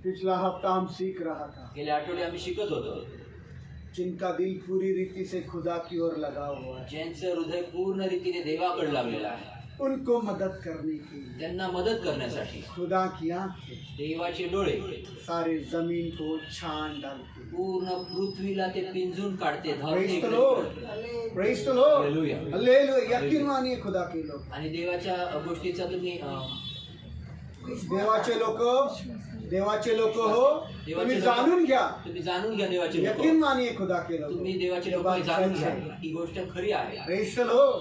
पिछला हफ्ता हम सीख रहा था, गेल्या आठवडे आम्ही शिकत होतो, जिनका दिल पूरी रीति से खुदा की ओर लगा हुआ है, ज्यांचं हृदय पूर्ण रीतीने देवाकडे लागलेलं आहे, उनको मदद करने के लिए त्यांना मदत करण्यासाठी खुदा की आंखें देवाचे डोळे सारे जमीन को छान डालते हैं। पूर्ण पृथ्वीला ते पिंजून काढते, धावते Praise the इकडे Lord. तिकडे. Praise the Lord. Hallelujah. Hallelujah. यकीन मानिए खुदा के लोग, आणि देवाच्या गोष्टीचा तुम्ही देवाचे लोक हो, तुम्ही जाणून घ्या, तुम्ही जाणून घ्या देवाचे लोक. यकीन मानिए खुदा के लोग। तुम्ही देवाचे लोक जाणून घ्या, ही गोष्ट खरी आहे. Praise the Lord.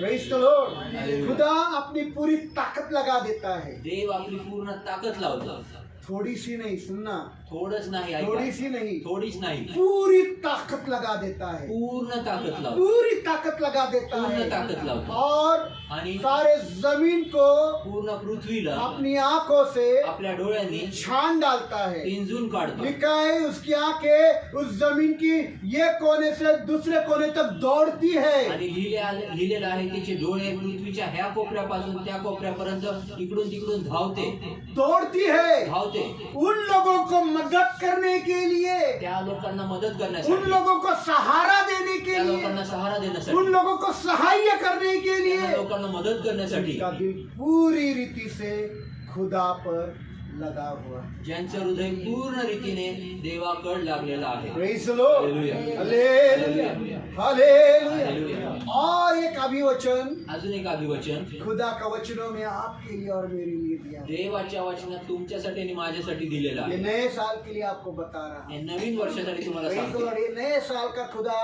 Praise the Lord. Hallelujah. खुदा अपनी पूरी ताकत लगा देता है, देव आपली पूर्ण ताकद लावतो, थोड़ी सी नहीं, सुनना, थोडंच नाही, ऐका. थोड़ी सी नहीं, थोडीच नाही, पूरी ताकत लगा देता है, पूर्ण ताकद लावतो, पूरी ताकत लगा देता पूर्ण है, ताकद लावतो. और आणि सारे जमीन को पूर्ण पृथ्वीला अपनी आंखों से आपल्या डोळ्यांनी छान डालता है। पिंजून काढतो. लिखा है उसकी आंखें उस जमीन की ये कोने से दूसरे कोने तक दौड़ती है। आणि लिहिलेलं आहे तिचे डोळे पृथ्वीच्या ह्या कोपऱ्यापासून त्या कोपऱ्यापर्यंत इकडून तिकडून धावते, दौड़ती है धावते. उन लोगों को मदद करने के लिए, त्या लोकांना मदत उन करण्यासाठी, लोगों को सहारा देने के त्या लिए, लोकांना सहारा उन देण्यासाठी, लोगों को सहाय्य करने के त्या लिए, लोकांना मदत करण्यासाठी, उनका दिल पूरी रीति से खुदा पर लगा हुआ है। ज्यांचं हृदय पूर्ण रीतीने देवाकडे लागलेलं आहे. Praise the Lord. Hallelujah. Hallelujah. Hallelujah. Hallelujah. और एक अभिवचन अजून एक अभिवचन खुदा का वचनों में आपके लिए और मेरे लिए दिया है। देवाच्या वचनात तुमच्यासाठी आणि माझ्यासाठी दिलेलं ये आहे. नए साल के लिए आपको बता रहा हे हूं। नवीन वर्षासाठी तुम्हाला Praise the सांगतो. Lord. ये नए साल का खुदा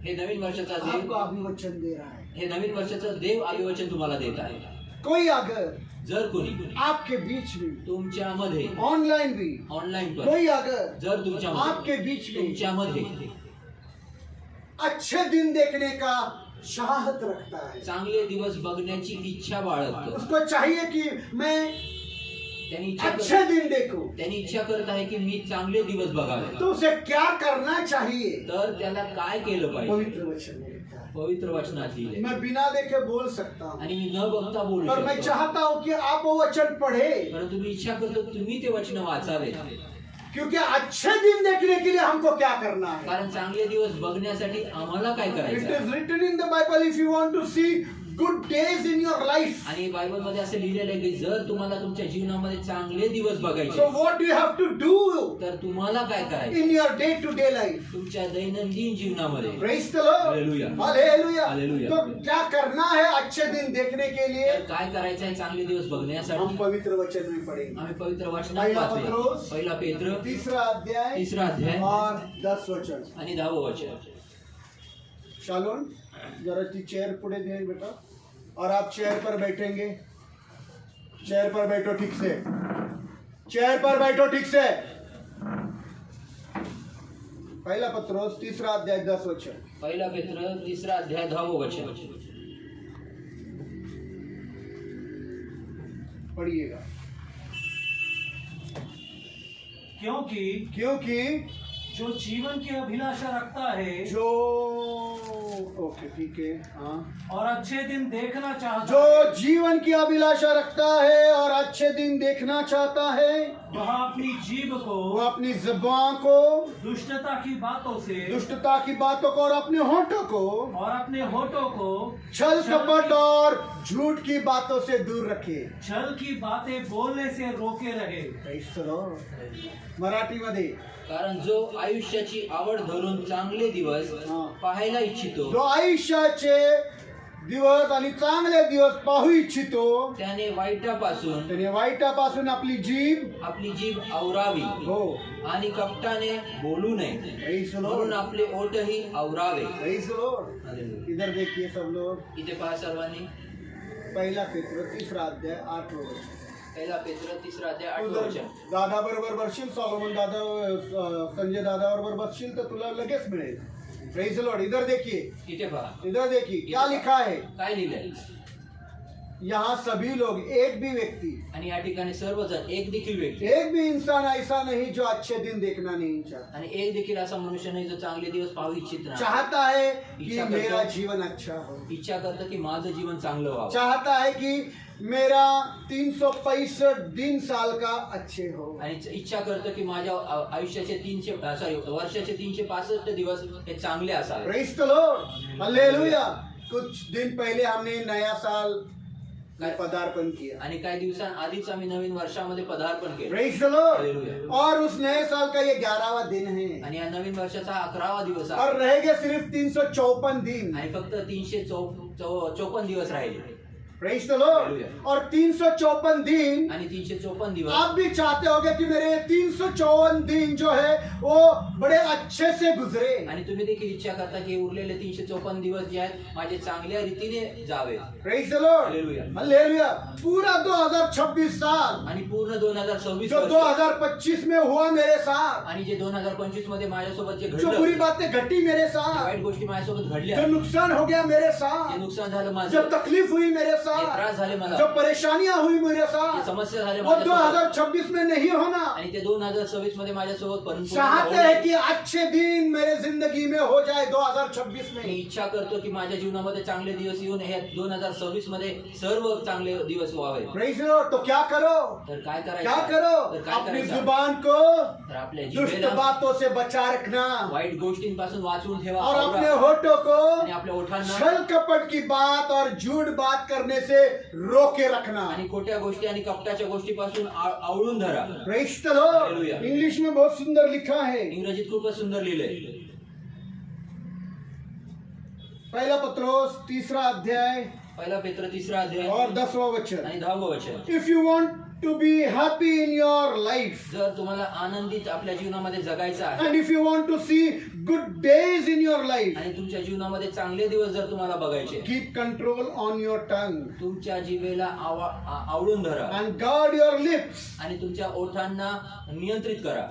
हे नवीन वर्षाचा आपको देव, अभिवचन दे रहा है। हे नवीन वर्षाचं देव अभिवचन तुम्हाला देत आहे. कोई अगर जर कोणी आपके बीच में, तुमच्यामध्ये ऑनलाइन भी, ऑनलाईन पण, कोई अगर जर तुमच्यामध्ये, आपके बीच में तुमच्यामध्ये अच्छे दिन देखने का चाहत रखता है, चांगले दिवस बघण्याची इच्छा बाळगतो, उसको चाहिए कि मैं त्यांनी इच्छा अच्छे दिन देखूं, त्यांनी इच्छा करत आहे की मी चांगले दिवस बघावे. तो उसे क्या करना चाहिए? तर त्याला काय केलं पाहिजे? पवित्र वचन में लिखा है। पवित्र वचनात लिहिले. मैं बिना देखे बोल सकता हूँ, आणि मी न बघता बोलू पर मैं शकतो, चाहता हूँ कि आप वो वचन पढ़े, परंतु मी इच्छा करतो तुम्ही ते वचन वाचावे. क्योंकि अच्छे दिन देखने के लिए हमको क्या करना है? कारण चांगले दिवस बघण्यासाठी आम्हाला काय It करायचं is written in the Bible, if you want to see good days in your life, आणि बायबल मध्ये असं लिहिलेलं आहे की जर तुम्हाला तुमच्या जीवनामध्ये चांगले दिवस so बघायचे what do you have to do तर तुम्हाला काय करायचं in your day-to-day life? तुमच्या दैनंदिन जीवनामध्ये. Praise the Lord. Hallelujah. Hallelujah. Hallelujah. तो क्या करना है अच्छे दिन देखने के लिए? तर काय करायचं आहे चांगले दिवस हम बघण्यासाठी? पवित्र वचन में पढ़ेंगे। आम्ही पवित्र वचनात पहिला वाचूया. पत्रोस, पहिला पेत्र तीसरा अध्याय तिसरा अध्याय और 10 वचन। आणि 10वं वचन. शालोन, जरा ती चेयर पुढे दे बेटा, और आप चेयर पर बैठेंगे। चेयर पर बैठो ठीक से, चेयर पर बैठो ठीक से। पहिला पत्रोस तीसरा अध्याय 10 वचन। पहिला पेत्र तिसरा अध्याय 10वं वचन. पढ़िएगा। क्योंकि जो जीवन की अभिलाषा रखता है, जो ओके ठीक है, हाँ, और अच्छे दिन देखना चाहता जो है, जीवन की अभिलाषा रखता है और अच्छे दिन देखना चाहता है, वह अपनी जीभ वो को अपनी जुबान को दुष्टता की बातों से दुष्टता की बातों को और अपने होठों को और अपने होठों को छल कपट और झूठ की बातों से दूर रखे। छल की बातें बोलने से रोके रहे. मराठीमध्ये कारण जो आयुष्याची आवड धरून चांगले दिवस पाहायला इच्छितो जो आयुष्याचे दिवस आणि चांगले दिवस पाहू इच्छितो त्याने वाईटापासून त्याने वाईटापासून आपली जीभ आवरावी हो आणि कपटाने बोलू नये Praise the Lord. म्हणून आपले ओठही आवरावे. Praise the Lord. Hallelujah. इधर देखिए सब लोग, इथे पहा सर्वांनी. पहिला पेत्र तीसरा अध्याय 8 वचन। पहिला पेत्र तिसरा अध्याय 8 तू जर वचन. दादा बरोबर बसशील, सॉलोमन दादा, संजय दादा बरोबर बसशील तर तुला लगेच मिळेल. Praise the Lord. इधर देखिए, इथे पहा इधर देखिए क्या लिखा है। काय लिहिलंय. यहाँ सभी लोग, एक भी व्यक्ति, आणि या ठिकाणी सर्वजण, एक देखील व्यक्ती एक भी इंसान ऐसा नहीं जो अच्छे दिन देखना नहीं चाहता। आणि एक देखील असा मनुष्य नाही जो चांगले दिवस पाहू इच्छित नाही. चाहता है कि इच्छा करता मेरा है। जीवन अच्छा हो, इच्छा करतो की माझं जीवन चांगलं व्हावं. चाहता है कि मेरा 365 दिन साल का अच्छे हो। आणि इच्छा करतो की माझ्या आयुष्याचे वर्षाचे 365 दिवस हे चांगले असावे. Praise the Lord, hallelujah. कुछ दिन पहले हमने नया साल में पदार्पण किया। आणि काही दिवसांआधीच आम्ही नवीन वर्षामध्ये पदार्पण केले. Praise the Lord. हालेलुया. और उस नए साल का ये 11वां दिन है आणि या नवीन वर्षाचा 11वा दिवस आहे. और रहेगा सिर्फ 354 दिन। आणि फक्त 354 दिवस राहिले. Praise the Lord. हालेलुया. और 354 दिन आणि 354 दिवस आप भी चाहते होगे कि मेरे 354 दिन जो है वो बड़े अच्छे से गुजरे। आणि तुम्ही देखील इच्छा करता की उरलेले 354 दिवस जे आहेत माझे चांगल्या रीतीने जावे. Praise the Lord, hallelujah. Hallelujah. पूरा 2026 साल आणि पूर्ण 2026 जो वर्ष 2025 में हुआ मेरे साथ, आणि जे 2025 मध्ये माझ्यासोबत जे जो बुरी घडलं, बातें घटी मेरे ज्या साथ, वाईट गोष्टी माझ्यासोबत घडल्या, जो नुकसान हो गया मेरे जे साथ, नुकसान झालं जो माझं, तकलीफ हुई मेरे जे साथ, त्रास झाले मला, जो परेशानियां हुई मेरे जे साथ, समस्या झाल्या वो माझ्यासोबत, 2026 में नहीं होना। आणि ते 2026 मध्ये माझ्यासोबत परिपूर्ण चाहते होऊ हैं नये. कि अच्छे दिन मेरे जिंदगी में हो जाए 2026 मी में। इच्छा करतो की माझ्या जीवनामध्ये चांगले दिवस येऊन हे 2026 मध्ये सर्व चांगले दिवस व्हावे. Praise the Lord. तो क्या करो, तर काय क्या करायचं? करो, तर काय अपनी करायचं? जुबान को तर आपल्या दुष्ट जिभेला बातों से बचा रखना वाईट गोष्टींपासून वाचवून ठेवा. और अपने आवरा. होठों को आणि आपल्या ओठांना छल कपट की बात और झूठ बात करने से रोके रखना। आणि खोट्या गोष्टी आणि कपटाच्या गोष्टीपासून आवळून धरा. Praise the Lord. Hallelujah. English में बहुत सुंदर लिखा है, इंग्रजीत खूपच सुंदर लिहिलंय. पहला पत्रोस 3 अध्याय पहिला पेत्र 3 अध्याय और 10वां वचन। आणि 10वं वचन. If you want to be happy in your life जर तुम्हाला आनंदित आपल्या जीवनामध्ये जगायचं आहे and if you want to see good days in your life, आणि तुमच्या जीवनामध्ये चांगले दिवस जर तुम्हाला बघायचे, keep control on your tongue तुमच्या जिभेला आवळून धरा and guard your lips आणि तुमच्या ओठांना नियंत्रित करा.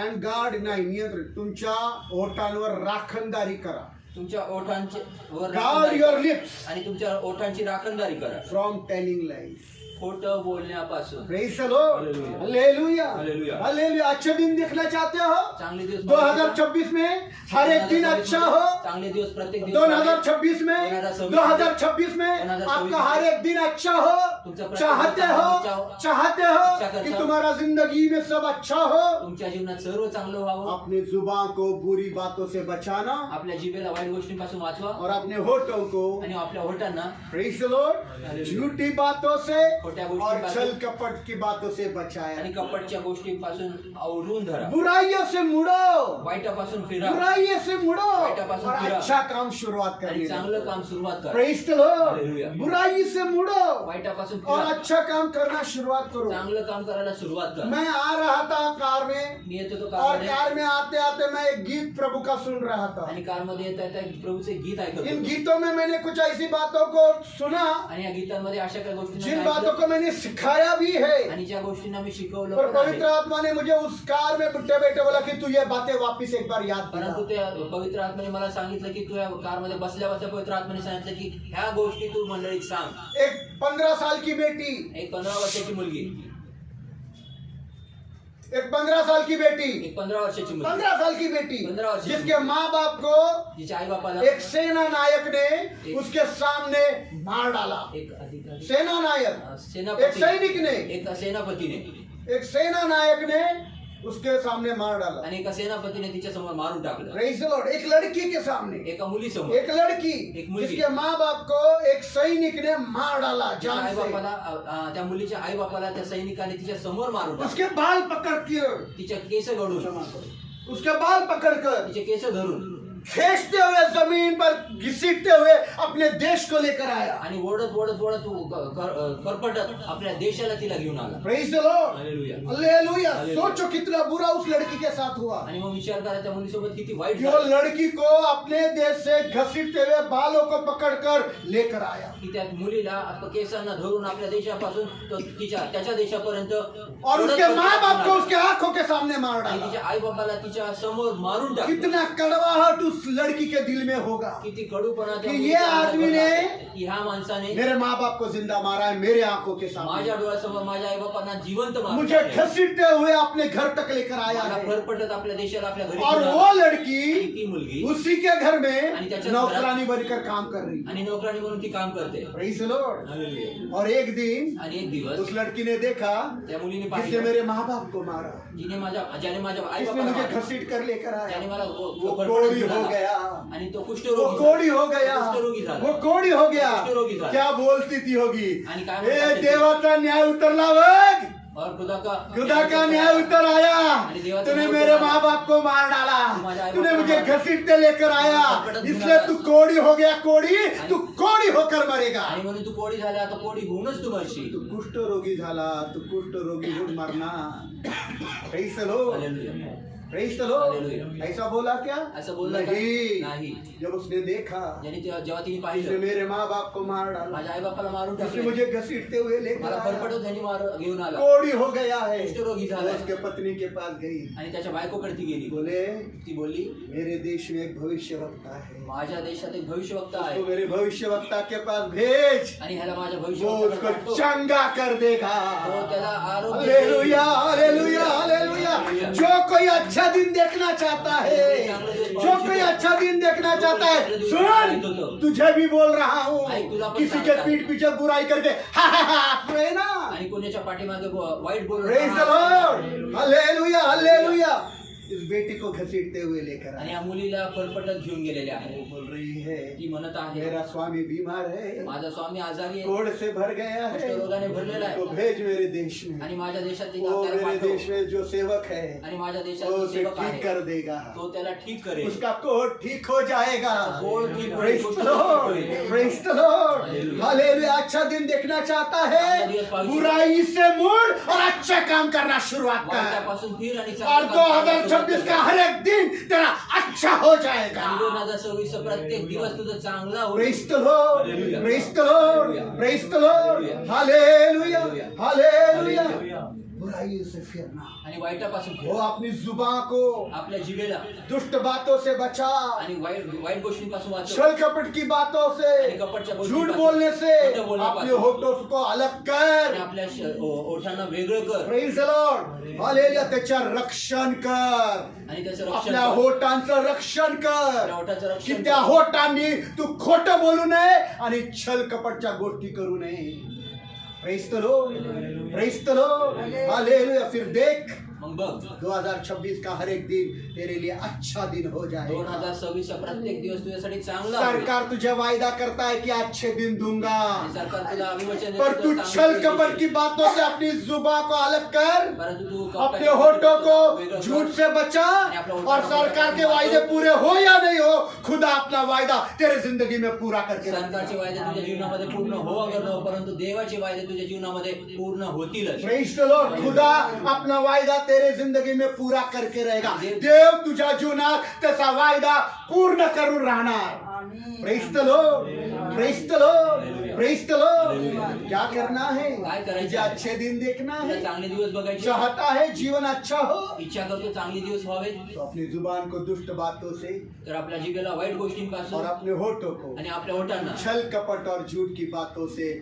and guard नाही नियंत्रित, तुमच्या ओठांवर राखणदारी करा। तुमच्या ओठांचे वर Guard राखणदारी your करा. lips आणि तुमच्या ओठांची राखणदारी करा from telling lies। खोटं बोलण्यापासून. Praise the Lord, Hallelujah. Hallelujah, Hallelujah. Hallelujah. अच्छे दिन देखना चाहते हो चांगले दिवस 2026 में, हर एक दिन अच्छा हो चांगले दिवस प्रत्येक दिवस 2026 में, 2026 में 2026 आपका हर एक दिन अच्छा हो। तुमचा प्रत्येक चाहते दिवस हो, चांगला चाहते इच्छा हो करता कि हो। तुम्हारा जिंदगी में सब अच्छा हो। तुमच्या जीवनात सर्व चांगलं व्हावं. अपनी जुबान को बुरी बातों से बचाना आपल्या जिभेला वाईट गोष्टींपासून वाचवा और अपने होठों को आणि आपल्या ओठांना प्रेज द लॉर्ड Hallelujah. झूठी बातों से खोट्या और गोष्टींपासून छल कपट की बातों से बचाया। आणि कपटच्या गोष्टींपासून आवरून धरा. बुराइयों से मुड़ो, वाईटापासून फिरा बुराइयों से मुड़ो वाईटापासून और फिरा. अच्छा काम शुरुआत आणि करनी। चांगलं काम सुरुवात करा. Praise the Lord. Hallelujah. बुराई से मुड़ो वाईटापासून और फिरा. अच्छा काम करना शुरुआत करो। चांगलं काम करायला सुरुवात करा. मैं आ रहा था कार में मी येत होतो और कारमध्ये कार में आते आते मैं एक गीत प्रभु का सुन रहा था। आणि कारमध्ये येता येता प्रभूचे गीत ऐकत इन होतो. गीतों में मैंने कुछ ऐसी बातों को सुना आणि या गीतांमध्ये अशा काही गोष्टी जिन बातों को मैंने सिखाया भी है, आणि ज्या गोष्टींना मी शिकवलं पर पण आहे. पवित्र आत्मा ने मुझे उस कार में बुढ़े बैठे बोला कि तू ये बातें वापस एक बार याद परंतु दिला। ते पवित्र आत्म्याने मला सांगितलं की तू या कारमध्ये बसल्या बसल्या पवित्र आत्म्याने सांगितलं की ह्या गोष्टी तू मंडळीत सांग. एक 15 साल की बेटी, एक 15 वर्षाची मुलगी, एक 15 साल की बेटी, एक 15 वर्षाची मुलगी, 15 साल की बेटी 15 वर्षाची जिसके माँ बाप को तिच्या आई बापाला एक सेना नायक ने उसके सामने मार डाला। एक अधिकारी सेना नायक, एक सेनापती सैनिक ने, एक सेनापतीने एक सेना नायक ने उसके सामने मार डाला। आणि एका सेनापतीने तिच्या समोर मारून टाकलं. Praise the Lord. एक लड़की के सामने, एका मुलीसमोर एक लड़की एक मुलगी. जिसके माँ बाप को एक सैनिक ने मार डाला तिच्या जान आई से। बापाला त्या मुलीच्या आई बापाला त्या सैनिकाने तिच्या समोर मारून टाकलं. उसके बाल पकड़ कर, तिच्या केस गळून, उसके बाल पकड़कर तिचे केस धरून खींचते हुए जमीन पर घसीटते हुए अपने देश को लेकर आया। आणि ओढत ओढत ओढत करपटत आपल्या देशाला तिला घेऊन आला. Praise the Lord, hallelujah. Hallelujah. Hallelujah. सोचो कितना बुरा उस लड़की के साथ हुआ। आणि मग विचार करा त्या मुलीसोबत किती वाईट जो झालं लड़की को अपने देश से घसीटते हुए बालों को पकड़कर लेकर आया की त्या मुलीला केसांना धरून आपल्या देशापासून तो त्याच्या देशापर्यंत और उसके माँ बाप को उसके आंखों के सामने मार आणि डाला। तिच्या आई बाबाला तिच्या समोर मारून टाकलं. कितना कड़वाहट उस लड़की के दिल में होगा किती कडूपणा त्या कि मुलीच्या ये अंगात आदमी भरला ने असेल. की ह्या माणसाने मेरे माँ बाप को जिंदा मारा है मेरे आंखों के सामने, माझ्या डोळ्यासमोर माझ्या आई बापांना जिवंत मारून मुझे टाकले. घसीटते हुए अपने घर तक लेकर आया मला है, फरफटत आपल्या देशाला आपल्या घरी और घेऊन वो आला. आणि लड़की ती मुलगी उसी के घर में आणि त्याच्या नौकरानी बनकर काम कर रही है. आणि नोकरानी म्हणून ती काम करते. Praise the Lord. हालेलुया. और एक दिन आणि एक दिवस उस लड़की ने देखा त्या मुलीने जिसने पाहिलं मेरे माँ बाप को मारा, ज्याने माझ्या आई जिसने मुझे बापाला घसीट कर लेकर आया, त्याने मला वो फरफटत कोड़ी घेऊन हो आला. गया, आणि तो वो कुष्ठरोगी कोड़ी हो गया, कुष्ठरोगी झाला. वो कोड़ी हो गया. कुष्ठरोगी झाला. क्या बोलती थी होगी, आणि काय ए म्हणतात ते? देवाचा न्याय उतरला बघ, और खुदा का न्याय उतर आया, आणि देवाचा तूने न्याय मेरे उतर आला. माँ बाप को मार डाला, माझ्या आई तूने बापाला मुझे मार. घसीटते लेकर आया, फरफटत घेऊन इसलिए आला. तू कोड़ी हो गया, कोड़ी तू कोड़ी होकर मरेगा. आणि म्हणून तू कोडी झाला आता कोडी होऊनच तू मरशील. तू कुष्ठरोगी झाला, तू कुष्ठरोगी होऊन मरना. Praise the Lord. Hallelujah. Praise the Lord. Hallelujah. ऐसा बोला क्या? असं बोलला का? नहीं. नाही. जब उसने देखा, ज्याने जेव्हा तिने उसने पाहिलं मेरे माँ बाप को मार डाला, माझ्या आई बापाला मारून उसने टाकले, मुझे घसीटते हुए लेकर मला आया, फरफटत त्यांनी घेऊन आला. कोड़ी हो गया है. कुष्ठरोगी झाला. उसके पत्नी के पास गई, आणि त्याच्या बायकोकडे ती गेली. बोले ती बोलली मेरे देश में एक भविष्यवक्ता है, माझ्या देशात एक भविष्यवक्ता आहे उसको मेरे भविष्यवक्ता के पास भेज, आणि ह्याला माझ्या वो भविष्यवक्त्याकडे उसको पाठव. चंगा कर देगा. तो त्याला आरोग्य हालेलुया, हालेलुया, हालेलुया. जो कोई अच्छा दिन देखना चाहता है, जो कोई अच्छा दिन देखना चाहता है, सुन, तुझे भी बोल रहा हूँ, किसी के पीठ पीछे बुराई करके हा हा हा है ना. आणि कोणाच्या पाठीमागे वाईट बोलून Praise the Lord. Hallelujah, hallelujah. इस बेटी को घसीटते हुए लेकर आणि आया. या मुलीला फरफटत घेऊन गेलेले आहे. वो बोल रही है ती म्हणत आहे मेरा स्वामी बीमार है, माझा स्वामी आजारी आहे, कोढ़ से भर गया है, कुष्ठरोगाने भरलेला उसको आहे. भेज मेरे देश में. आणि माझ्या देशात वो त्याला मेरे पाठव. देश में जो सेवक है आणि माझ्या वो देशात उसे सेवक ठीक आहे कर देगा, तो त्याला ठीक करेल. उसका कोढ़ ठीक हो जाएगा. कोढ़ ठीक होईल, Praise the कुष्ठ Lord. ठीक होईल. Praise the Lord. Hallelujah. Hallelujah. अच्छा दिन देखना चाहता है, अच्छा दिवस पाहिजे. बुराई से मुड़ और अच्छा काम करना शुरुआत कर, वाईटापासून फिर आणि और चांगलं काम करायला 2026 सुरुवात का कर. हर एक दिन तेरा अच्छा हो जाएगा. आणि 2026 प्रत्येक दिवस तुझं चांगला होईल. Praise the Lord. Hallelujah. Praise the Lord. Hallelujah. Praise the Lord. Hallelujah. Hallelujah. Hallelujah. Hallelujah. बुराई से फिरना, आणि वाईटापासून वो फिर. अपनी जुबान को आपल्या जिभेला दुष्ट बातों से बचा, आणि वाईट गोष्टींपासून वाचव. छल कपट की बातों से, आणि कपटच्या झूठ गोष्टींपासून, बोलने से खोटं बोलण्यापासून. अपने होठों को अलग कर. आणि आपल्या ओठांना वेगळं कर Praise the Lord. हालेलुया. त्याच्या रक्षण कर, आणि त्याचं रक्षण आपल्या कर. होटांचं रक्षण आपल्या कर, ओठाचं रक्षण की त्या कर. होटांनी तू खोटं बोलू नये आणि छल कपटच्या गोष्टी करू नये. Praise the Lord. Praise the Lord. Hallelujah. फिर देख मग बघ 2026 का हर एक दिन तेरे लिए अच्छा दिन हो जाएगा. 2026 प्रत्येक दिवस तुझ्यासाठी चांगला होईल. सरकार तुझे वायदा करता है कि अच्छे दिन दूंगा, आणि सरकार तुला अभिवचन देतं पर तर तू चांगले छल दिवस कपट देईल. की बातों से अपनी जुबान को अलग कर, परंतु तू अपने कपटाच्या होठों को वेगळं कर. झूठ से बचा, आणि आपल्या और होठांना सरकार के वाचव. वायदे पूरे हो या नहीं हो, खुदा अपना वायदा तेरे जिंदगी में पूरा करके सरकारचे रखेगा. वायदे तुझ्या जीवनामध्ये पूर्ण हो अगर न हो, परंतु देवाचे वायदे तुझ्या जीवनामध्ये पूर्ण होतीलच. Praise the Lord. खुदा अपना वायदा तेरे जिंदगी में पूरा करके रहेगा. देव तुझ्या जीवनात त्याचा वायदा पूर्ण करून राहणार. Praise the Lord. Praise the Lord. Praise the Lord. क्या करना है? काय करायचं? तुझे अच्छे दिन देखना तुला है, चांगले दिवस बघायचे, चाहता है जीवन अच्छा हो, इच्छा करतो चांगले दिवस व्हावे, तो अपनी जुबान को दुष्ट बातों से तर आपल्या जिभेला वाईट और गोष्टींपासून अपने होठों को आणि आपल्या ओठांना छल कपट और झूठ की बातों से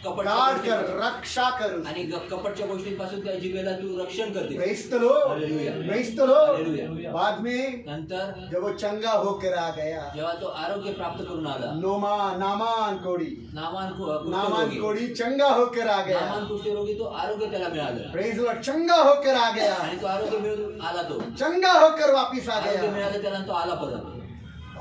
कपटच्या काट कर गोष्टींपासून रक्षा कर. आणि कपटच्या गोष्टींपासून त्या जिभेला तू रक्षण करते. Praise the Lord. Hallelujah. Praise the Lord. Hallelujah. बाद में नंतर जब वो चंगा होकर आ गया, जेव्हा तो आरोग्य प्राप्त करून आला, नामान कोड़ी नामान नामान कुष्ठरोगी कोड़ी चंगा होकर आ गया. नामान कुष्ठरोगी तो आरोग्य त्याला मिळालं. Praise the Lord. चंगा होकर आ गया, आणि तो आरोग्य मिळून आला, तो चंगा होकर वापिस आ आरोग्य गया. मिळालं त्याला, तो आला परत.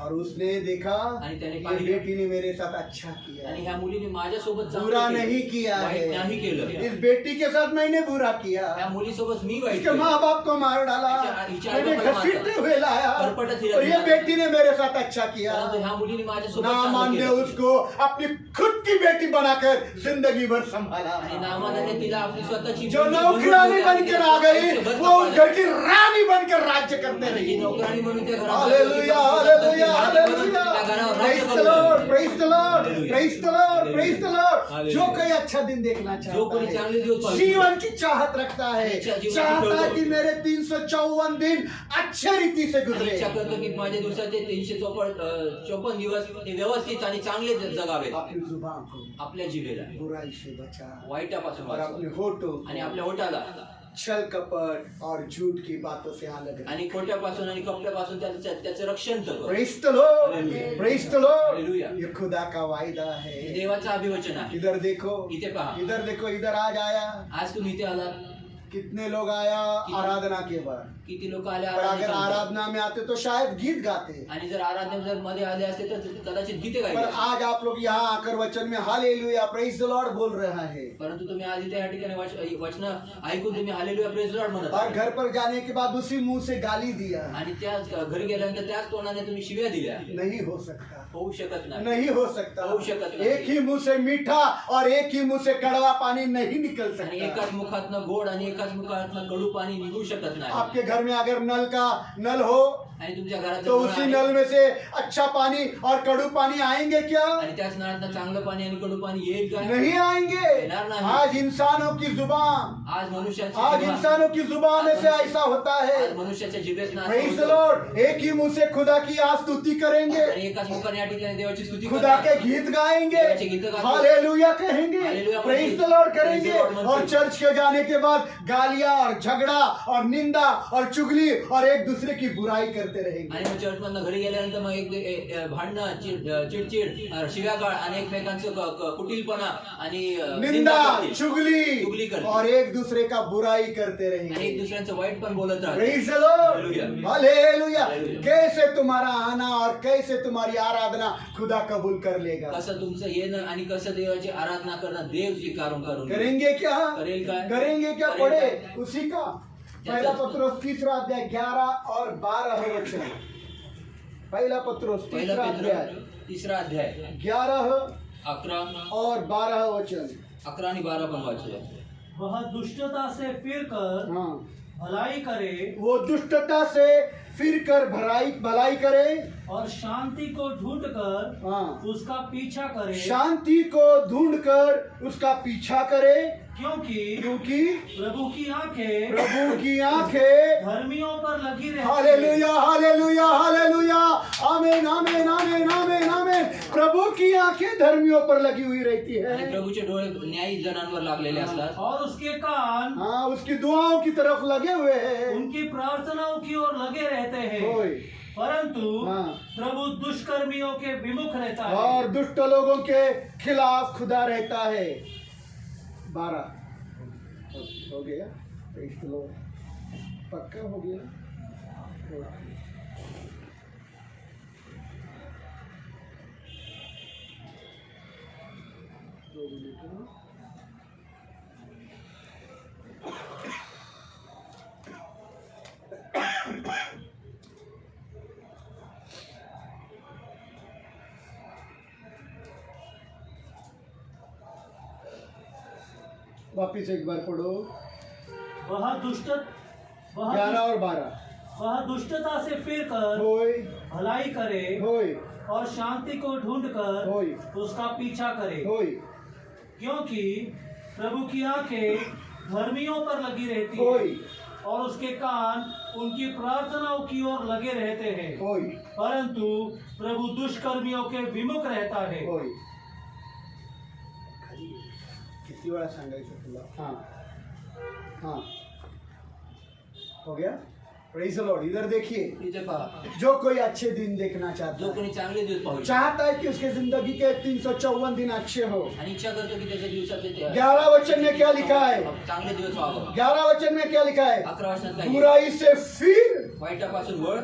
और उसने देखा आणि त्याने ये पाहिलं, बेटी ने मेरे साथ अच्छा किया, आणि ह्या मुलीने माझ्यासोबत चांगलं बुरा केलं. नहीं किया वाईट नाही है. केलं. इस बेटी के साथ मैंने बुरा किया, त्या मुलीसोबत मी वाईट इसके केलं. माँ बाप को मार डाला, हिच्या मैंने आई-बापाला घसीटते हुए लाया, परपटत हिला और ये दिला. बेटी ने मेरे साथ अच्छा किया. परंतु ह्या मुलीने माझ्यासोबत नामान चांगलं ने केलं. उसको अपनी खुद की बेटी बनाकर जिंदगी भर संभाला. आणि नामाने तिला आपली स्वतःची जो मुलगी नौकरानी बनवून बनकर आ गई, आयुष्यभर वो सांभाळली. घर की रानी बनकर राज्य करते आणि जी रही. नोकरानी म्हणून त्या घरात हालेलुया, हालेलुया, हालेलुया त्या गाण्यावर प्रेज राज्य द करू लॉर्ड द्या. Praise the Lord hallelujah. Praise the Lord praise the Lord hallelujah. जो कोई अच्छा दिन देखना जो कोई चाहता चांगले दिवस है पाहू जीवन की चाहत रखता है इच्छा जीवनाची चाहता है ठेवतो. कि मेरे 354 दिन अच्छे रीति से आणि गुजरे इच्छा करतो की माझ्या दिवसाचे 354 दिवस ते व्यवस्थित आणि चांगले जगावे. अपनी जुबान को आपल्या जिभेला बुराई से बचा वाईटापासून और वाचवा. अपने होठों आणि को आपल्या ओठाला छल कपट और झूठ की बातों से अलग रखें आणि खोट्यापासून आणि कपड्यापासून त्याचं रक्षण कर. Praise the Lord hallelujah. Praise the Lord hallelujah. ये खुदा का वायदा है देवाचं अभिवचन आहे. इधर देखो इथे पहा. इधर देखो इधर आज आया आज तुम्ही इथे आला. कितने लोग आया आराधना के बाद किती लोक आले और अगर आराधनेसाठी. आराधना में आते तो शायद गीत गाते आणि जर आराधना जर मध्ये आले असते तर कदाचित गीते पर गायले. आज आप लोग यहाँ आकर वचन में हालेलुया प्रेज द लॉर्ड बोल रहा है परंतु तुम्ही आज इथे या ठिकाणी वचन ऐकून तुम्ही हालेलुया प्रेज लॉर्ड म्हणत और आहे. घर पर जाने के बाद उसी मुंह से गाली दिया आणि त्याच घरी गेल्यानंतर त्याच तोंडाने तुम्ही शिव्या दिल्या. नहीं हो सकता होऊ शकत नाही. नहीं हो सकता हो शकत नाही. एक ही मुंह से मीठा और एक ही मुंह से कड़वा पानी नहीं निकल आणि सकता एकाच मुखातनं गोड आणि एकाच मुखातनं कडू पाणी निघू शकत नाही. आपके घर में अगर नल हो आणि तुमच्या घरात तो उसी नल में से अच्छा पानी और कड़ू पाणी आएंगे क्या आणि त्याच नळातनं चांगलं पाणी आणि कडू पाणी येईल काय? नहीं आएंगे येणार नाही. आज इंसानों की जुबान आज मनुष्याची आज जिभा- इंसानों की जुबान में से ऐसा होता आज है मनुष्याच्या जिभेतनं असं प्रेज द होतं. लॉर्ड एक ही मुंह से खुदा की आज स्तुति करेंगे आणि एकाच मुखाने या ठिकाणी देवाची स्तुती खुदा के करतात. गीत गाएंगे देवाचे गीत गाएंगे. हालेलुया कहेंगे हालेलुया प्रेज द म्हणतील. लॉर्ड प्रेज करेंगे द लॉर्ड म्हणतील. और चर्च के जाने के बाद गालियां और झगड़ा और निंदा और चुगली और एक दूसरे की बुराई करते रहेंगे आणि मग चर्च मधनं घरी गेल्यानंतर मग भांडणं चिडचिड शिव्यागाळ आणि एकमेकांचं कुटीलपणा आणि निंदा करतील. चुगली चुगली करते. और एक दूसरे का बुराई करते आणि एक रहेंगे दुसऱ्यांचं वाईट पण बोलत राहते. Praise the Lord hallelujah. Hallelujah hallelujah. कैसे तुम्हारा आना और कैसे तुम्हारी आराधना खुदा कबूल कर लेगा कसं तुमचं येणं आणि कसं देवाची आराधना करणं देव स्वीकारून करून घेईल. करेंगे क्या करेल काय? करेंगे क्या करेल पढ़े काय? उसी का पहला पत्रोस 3 अध्याय 11 और 12 वचन पहला पत्रोस पहिला 3 अध्याय पेत्र 3 अध्याय 11 11 और 12 वचन 11 आणि 12 पण वाचूया. वह दुष्टता से फिरकर हाँ भलाई करे वो दुष्टता से फिर कर भलाई करे और शांति को ढूंढकर हाँ उसका पीछा करे शांति को ढूंढकर उसका पीछा करे क्योंकि प्रभु की आंखें धर्मियों पर लगी रहती हैं। हालेलुया हालेलुया हालेलुया आमीन आमीन आमीन आमीन आमीन प्रभु की आंखें धर्मियों पर लगी हुई रहती आणि है प्रभूचे डोळे न्यायी जनांवर लागलेले असतात. और उसके कान हाँ उसकी दुआओं की तरफ लगे हुए हैं उनकी प्रार्थनाओं की ओर लगे रहते हैं ओए, परंतु हाँ। प्रभु दुष्कर्मियों के विमुख रहता है और दुष्ट लोगों के खिलाफ खुदा रहता है 12 हो गया Praise the Lord. पक्का हो गया दो मिनट में। वापिस एक बार पढ़ो वह 11 और 12 वह दुष्टता से फिरकर होय भलाई करे होय और शांति को ढूंढकर होय उसका पीछा करे होय क्योंकि प्रभु की आंखें धर्मियों पर लगी रहती होय है और उसके कान उनकी प्रार्थनाओं की ओर लगे रहते हैं होय परंतु प्रभु दुष्कर्मियों के विमुख रहता है होय किती वेळा सांगायचं तुला हाँ हाँ हो गया प्रेज द लॉर्ड इधर देखिए इथे पहा. जो कोई अच्छे दिन देखना चाहता जो है कोणी चांगले दिवस पाहू शकतो चाहता है कि उसके जिंदगी के 354 दिन अच्छे हो आणि इच्छा करतो की त्याच्या दिवसातले ते 11 वचन में क्या लिखा है चांगले दिवस व्हावं. 11 वचन में क्या लिखा है 11 वर्षात काय बुराई से फिर वाईटापासून वळ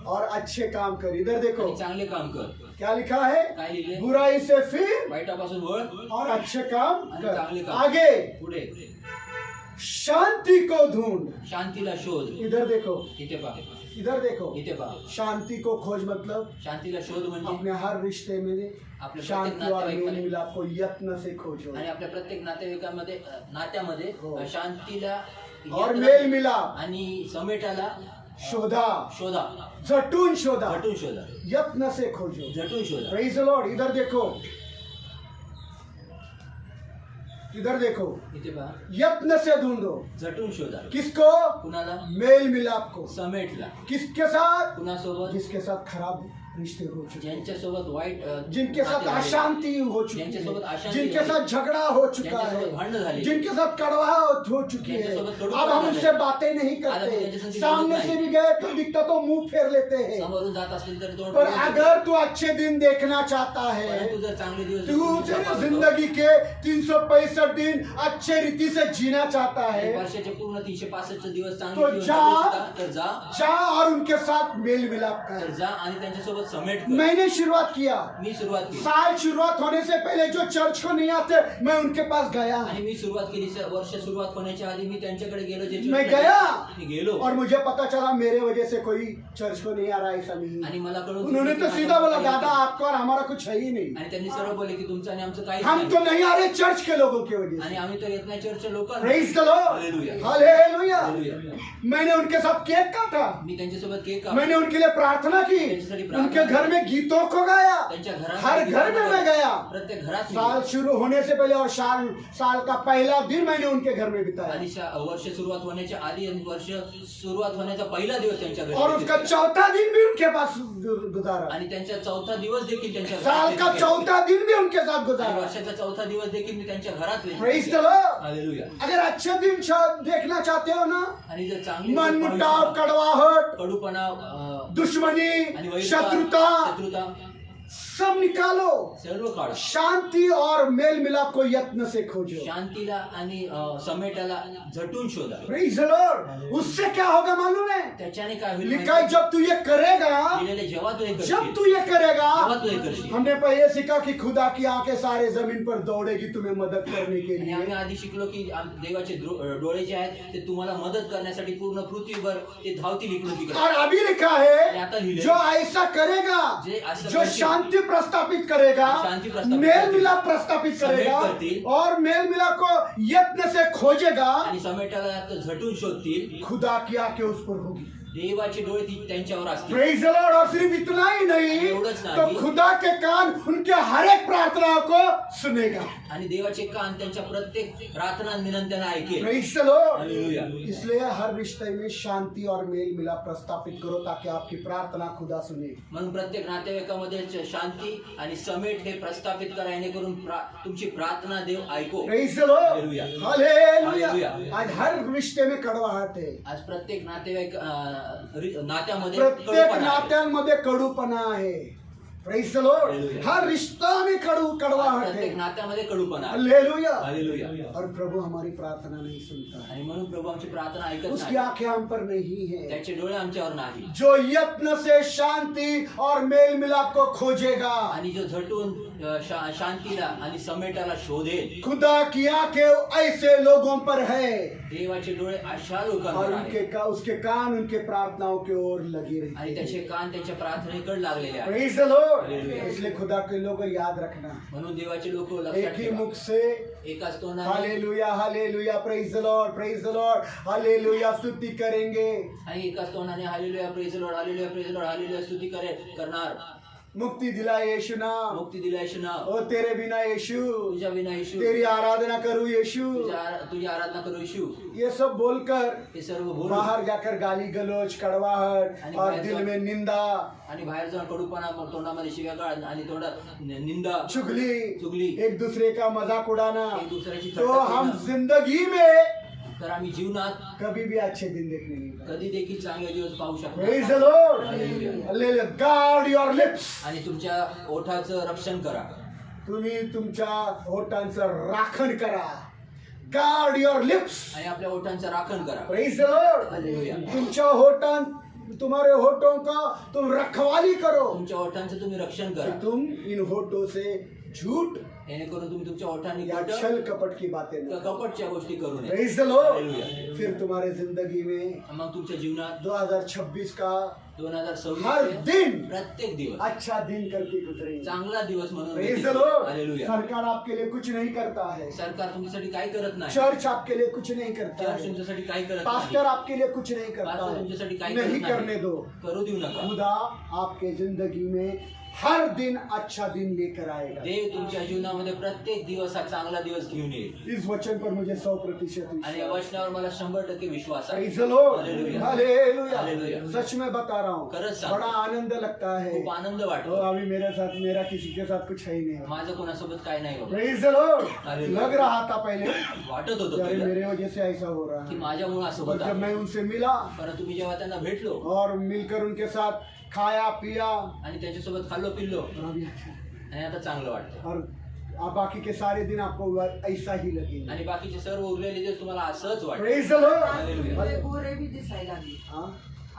और अच्छे काम कर इधर देखो आणि चांगले काम कर. क्या लिखा है काय लिहिले? बुराई से फिर वाईटापासून वळ और अच्छे काम आणि चांगले कर काम. आगे पुढे शांति को ढूंढ शांतीला शोध. इधर देखो इथे पहा. इधर देखो इथे पहा. शांति को खोज मतलब शांतीला शोध म्हणजे अपने हर रिश्ते में आपल्या शांति प्रत्येक और मेल नातेवाईकामध्ये मिलाप को यत्न से खोजो आणि आपल्या प्रत्येक नातेवाईकामध्ये नात्यामध्ये हो. शांतीला और यत्न मेल मिलाप आणि समेटाला शोधा, शोधा, झटून शोधा, झटून शोधा, यत्न से खोजो. झटून शोधा. Praise the Lord. इधर देखो, इधर देखो. इथे पहा, यत्न से ढूंढो. झटून शोधा. किसको? कुणाला? मेल मिलाप को. समेटला. किसके साथ? कुणासोबत? जिसके साथ खराब रिश्ते हो चुके, ज्यांच्यासोबत वाईट जिनके साथ नाते झाले, अशांति हो चुकी ज्यांच्यासोबत है, अशांती जिनके झाली, साथ झगड़ा हो चुका ज्यांच्यासोबत है, भांडण झाली, जिनके साथ कड़वाहट हो चुकी है. ज्यांच्यासोबत कडूपणा अब हम झाला, उनसे बातें नहीं आज आपण करते. त्यांच्यासंग सामने बोलत से नाही. भी गए तो दिखता तो मुंह फेर लेते हैं. समोरून जात असतील तर तोंड पर फिरवतो. अगर तू अच्छे दिन देखना चाहता है, परंतु जर चांगले दिवस तू तेरी जिंदगी के 365 दिन अच्छे रीति से जीना चाहता है, वर्षाचे पूर्ण 365 दिवस तो चांगले दिवस जा. जगू शकता, तर जा, जा और उनके साथ मेल मिलाप तर कर. जा आणि त्यांच्यासोबत समेट कर. मैंने शुरुआत किया. मी सुरुवात केली साल शुरुआत होने से पहले जो चर्च को नहीं आते, मैं उनके पास गया आणि मी सुरुवात केली. वर्ष सुरुवात होण्याच्या आधी मी त्यांच्याकडे गेलो. जे मैं गया मी गेलो और मुझे पता चला मेरे वजह से कोई चर्च को नहीं आ रहा, ऐसा नहीं. आणि मला कळून उन्होंने तो सीधा बोला, दादा आपका और हमारा कुछ है ही नहीं. आणि त्यांनी सरळ बोलले की तुमचं आणि आमचं काही हम तो नहीं आ रहे चर्च के लोगों की वजह आणि से. आम्ही तर येत नाही चर्चच्या लोकांना. Praise the Lord. Hallelujah. Hallelujah. Hallelujah. मैंने उनके साथ केक काटा. मी त्यांच्यासोबत केक मैंने उनके लिए प्रार्थना की. त्यांच्यासाठी प्रार्थना उनके घर में गीतों को गाया. त्यांच्या घरात हर घर में मैं गया. प्रत्येक घरात मी साल गेलो. शुरू होने से पहले और साल का पहला दिन मैंने उनके घर में बिताया. आणि वर्ष सुरुवात होण्याच्या आधी आणि वर्ष सुरुवात होण्याचा पहिला दिवस त्यांच्या घरी और उसका चौथा दिन भी उनके पास गुजारा. आणि त्यांचा चौथा दिवस देखील त्यांच्या साल का घरात चौथा दिन भी उनके साथ आणि गुजारा. वर्षाचा चौथा दिवस देखील मी त्यांच्या घरात प्रेज द लॉर्ड. हालेलुया. अगर अच्छे दिन देखना चाहते हो ना, आणि जर चांगली मनमुटाव, कड़वाहट, कडूपणा दुश्मनी, आणि वैरता, शत्रुता शत्रुता सब निकालो. सर्व काढा. शांति और मेल मिलाप को यत्न से खोजो. शांतीला आणि समेटाला झटून शोधा. Praise the Lord. उससे क्या होगा मालूम है? त्याच्याने काय होईल लिखा है, जब तू ये करेगा, लिहिलेले जेव्हा तू हे जब करशील, तू ये करेगा, जेव्हा तू हे करशील. हमने पहले सीखा कि खुदा की आंखें सारे जमीन पर दौड़ेगी तुम्हें मदद करने के आणि लिए. आम्ही आधी शिकलो की देवाचे डोळे जे आहेत ते तुम्हाला मदत करण्यासाठी पूर्ण पृथ्वीभर ते धावतील इकडून तिकडे. और अभी लिखा आणि है, आता लिहिले जो ऐसा करेगा, जे असं जो करतील, शांति प्रस्तापित करेगा, शांति प्रस्थापित मेल करतील, मिलाप प्रस्तापित समेट करेगा करतील, और मेल मिलाप को यत्न से खोजेगा, आणि समेटाला झटून शोधतील. खुदा की आंखें उस पर होगी. देवाचे डोळे त्यांच्यावर असतील. Praise the Lord. और सिर्फ इतना ही नहीं, एवढंच नाही. तो खुदा के कान उनके हर एक प्रार्थनाओं को सुनेगा. आणि देवाचे कान त्यांच्या प्रत्येक प्रार्थना विनंत्यांना ऐकेल. Praise the Lord. हालेलुया. इसलिए हर रिश्ते में शांति और मेल मिलाप प्रस्तापित करो ताकि आपकी प्रार्थना खुदा सुने. म्हणून प्रत्येक नातेवाईकामध्ये शांती आणि समेट हे प्रस्थापित करा, जेणेकरून तुमची प्रार्थना देव ऐको. Praise the Lord. Hallelujah. Hallelujah. Hallelujah. आज हर रिश्ते में कड़वाहट है. आज प्रत्येक नातेवाईक नात्यामध्ये प्रत्येक कडूपणा आहे. नात्यांमध्ये कडूपणा आहे. Praise the Lord. हालेलुया. हर रिश्ता में कड़वाहट है. प्रत्येक नात्यामध्ये कडूपणा आहे. हालेलुया. हालेलुया. और प्रभु हमारी प्रार्थना नहीं सुनता है. आणि म्हणून प्रभू आमची प्रार्थना ऐकत उसकी नाही. आंखें हम पर नहीं है. त्याचे डोळे आमच्यावर नाही. जो यत्न से शांति और मेल मिलाप को खोजेगा, आणि जो झटून शांतीला आणि समेटाला शोधेल. खुदा की आंखें ऐसे लोगों पर है देवाचे डोळे अशा और लोकांवर आहेत उसके कान उनके प्रार्थनाओं की ओर लगे रहते आणि हैं. त्याचे कान त्यांच्या प्रार्थनेकडे लागलेले आहेत. Praise the Lord. हालेलुया. इसलिए खुदा के लोग याद रखना, म्हणून देवाचे लोक एक लक्षात ही ठेवा. मुख से एकाच तोंडाने hallelujah hallelujah praise the Lord, praise the Lord, hallelujah स्तुति करेंगे. आणि एकाच तोंडाने hallelujah praise Lord, hallelujah praise Lord, hallelujah स्तुती करणार. मुक्ति दिला यीशु नाम. मुक्ती दिला येशू नाव. ओ तेरे बिना यीशु, तुझ्या विना येशू. तेरी आराधना करूं यीशु. तुझी आराधना करू येशू. ये सब बोलकर हे सर्व बोल बाहर जाकर गाली गलोच, कड़वाहट आणि और बाहेर दिल जाऊन- में निंदा, आणि बाहेर जाऊन कडूपणा, तोंडामध्ये शिव्या काढ आणि तोंडात निंदा, चुगली, चुगली, एक दूसरे का मजाक उड़ाना, एक दुसऱ्याची तो थट्टा हम करणं. जिंदगी में तर आम्ही जीवनात कभी भी अच्छे दिन देखने नहीं पाए. कधी देखील चांगले दिवस पाहू Praise the शकतो. Lord. Hallelujah. Hallelujah. Guard your lips. आणि तुमच्या ओठाचं रक्षण करा. तुम्ही तुमच्या होठांचं राखण करा. Guard your lips. आणि आपल्या ओठांचं राखण करा. Praise the Lord. Hallelujah. तुमच्या होठां तुम्हारे होठों का तुम रखवाली करो तुमच्या ओठांचं तुम्ही रक्षण कि करा. तुम इन होठों से झूठ जेणेकरून तुम्ही तुमच्या ओठांनी या छल कपट की बातें न कपटच्या गोष्टी करू नये. Praise the Lord. हालेलुया. फिर तुम्हारे जिंदगी में मग तुमच्या जीवनात 2026 का 2026 हर चे दिन प्रत्येक दिवस अच्छा दिन करके गुजरेगा. चांगला दिवस म्हणून प्रेज द व्यतीत लॉर्ड. करा. हालेलुया. सरकार आपके लिए कुछ नहीं करता है. सरकार तुमच्यासाठी काही करत नाही. चर्च आपके लिए कुछ नहीं करता चर्च है. तुमच्यासाठी काही करत पास्टर नाही. आपके लिए कुछ नहीं करता पास्टर है. तुमच्यासाठी काही नहीं करत करने नाही. दो. करू देऊ नका. खुदा आपके जिंदगी में हर दिन अच्छा दिन लेकर आएगा. देव तुमच्या जीवनामध्ये प्रत्येक दिवस हा चांगला दिवस घेऊन येईल. इस वचन पर मुझे 100% आणि या वचनावर मला 100% विश्वास आहे. Praise the Lord. Hallelujah. Hallelujah. Hallelujah. सच में बता रहा हूँ, खरंच सांग. बड़ा आनंद लगता है. खूप आनंद तो वाटतो. अभी मेरा किसी के साथ कुछ है ही नहीं. माझं कोणासोबत काय नाही बाबा. Praise the Lord. हालेलुया. लग रहा था पहले वाटत होतं कि अरे पहिलं मेरे वजह से ऐसा हो रहा की है. माझ्यामुळे असं और होत जब आहे. मैं उनसे मिला परंतु मी जेव्हा त्यांना भेटलो और मिलकर उनके साथ खाया पिया आणि त्यांच्यासोबत खाल्लो पिल्लो और अभी अच्छा है. आणि आता चांगलं वाटतं. और अब बाकी के सारे दिन आपको ऐसा ही लगेगा. आणि बाकीचे सर्व उरलेले दिवस तुम्हाला असंच वाटतं. Praise the Lord. हालेलुया. लय गोरे भी दिसायला लागले. हाँ.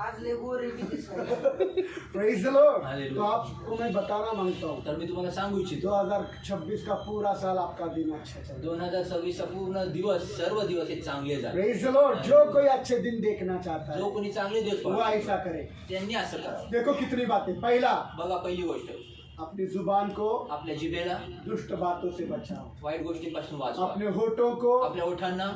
आज लय गोरे भी दिसायला लागले. Praise the Lord. हालेलुया. तो आपको मैं बताना मांगता हूँ, तर मी तुम्हाला सांगू इच्छितो 2026 का पूरा साल आपका दिन अच्छा चले. 2026 चा पूर्ण दिवस सर्व दिवस हे चांगले झाले. Praise the Lord. जो कोई अच्छे दिन देखना चाहता जो है कोणी चांगले दिवस वो पाहतो, ऐसा करे. त्यांनी असं करावं. देखो कितनी बातें. पहला, बघा पहिली गोष्ट, अपनी जुबान को आपल्या जिभेला दुष्ट बातों से बचाओ. वाईट गोष्टींपासून वाचवा. अपने होठों को आपल्या ओठांना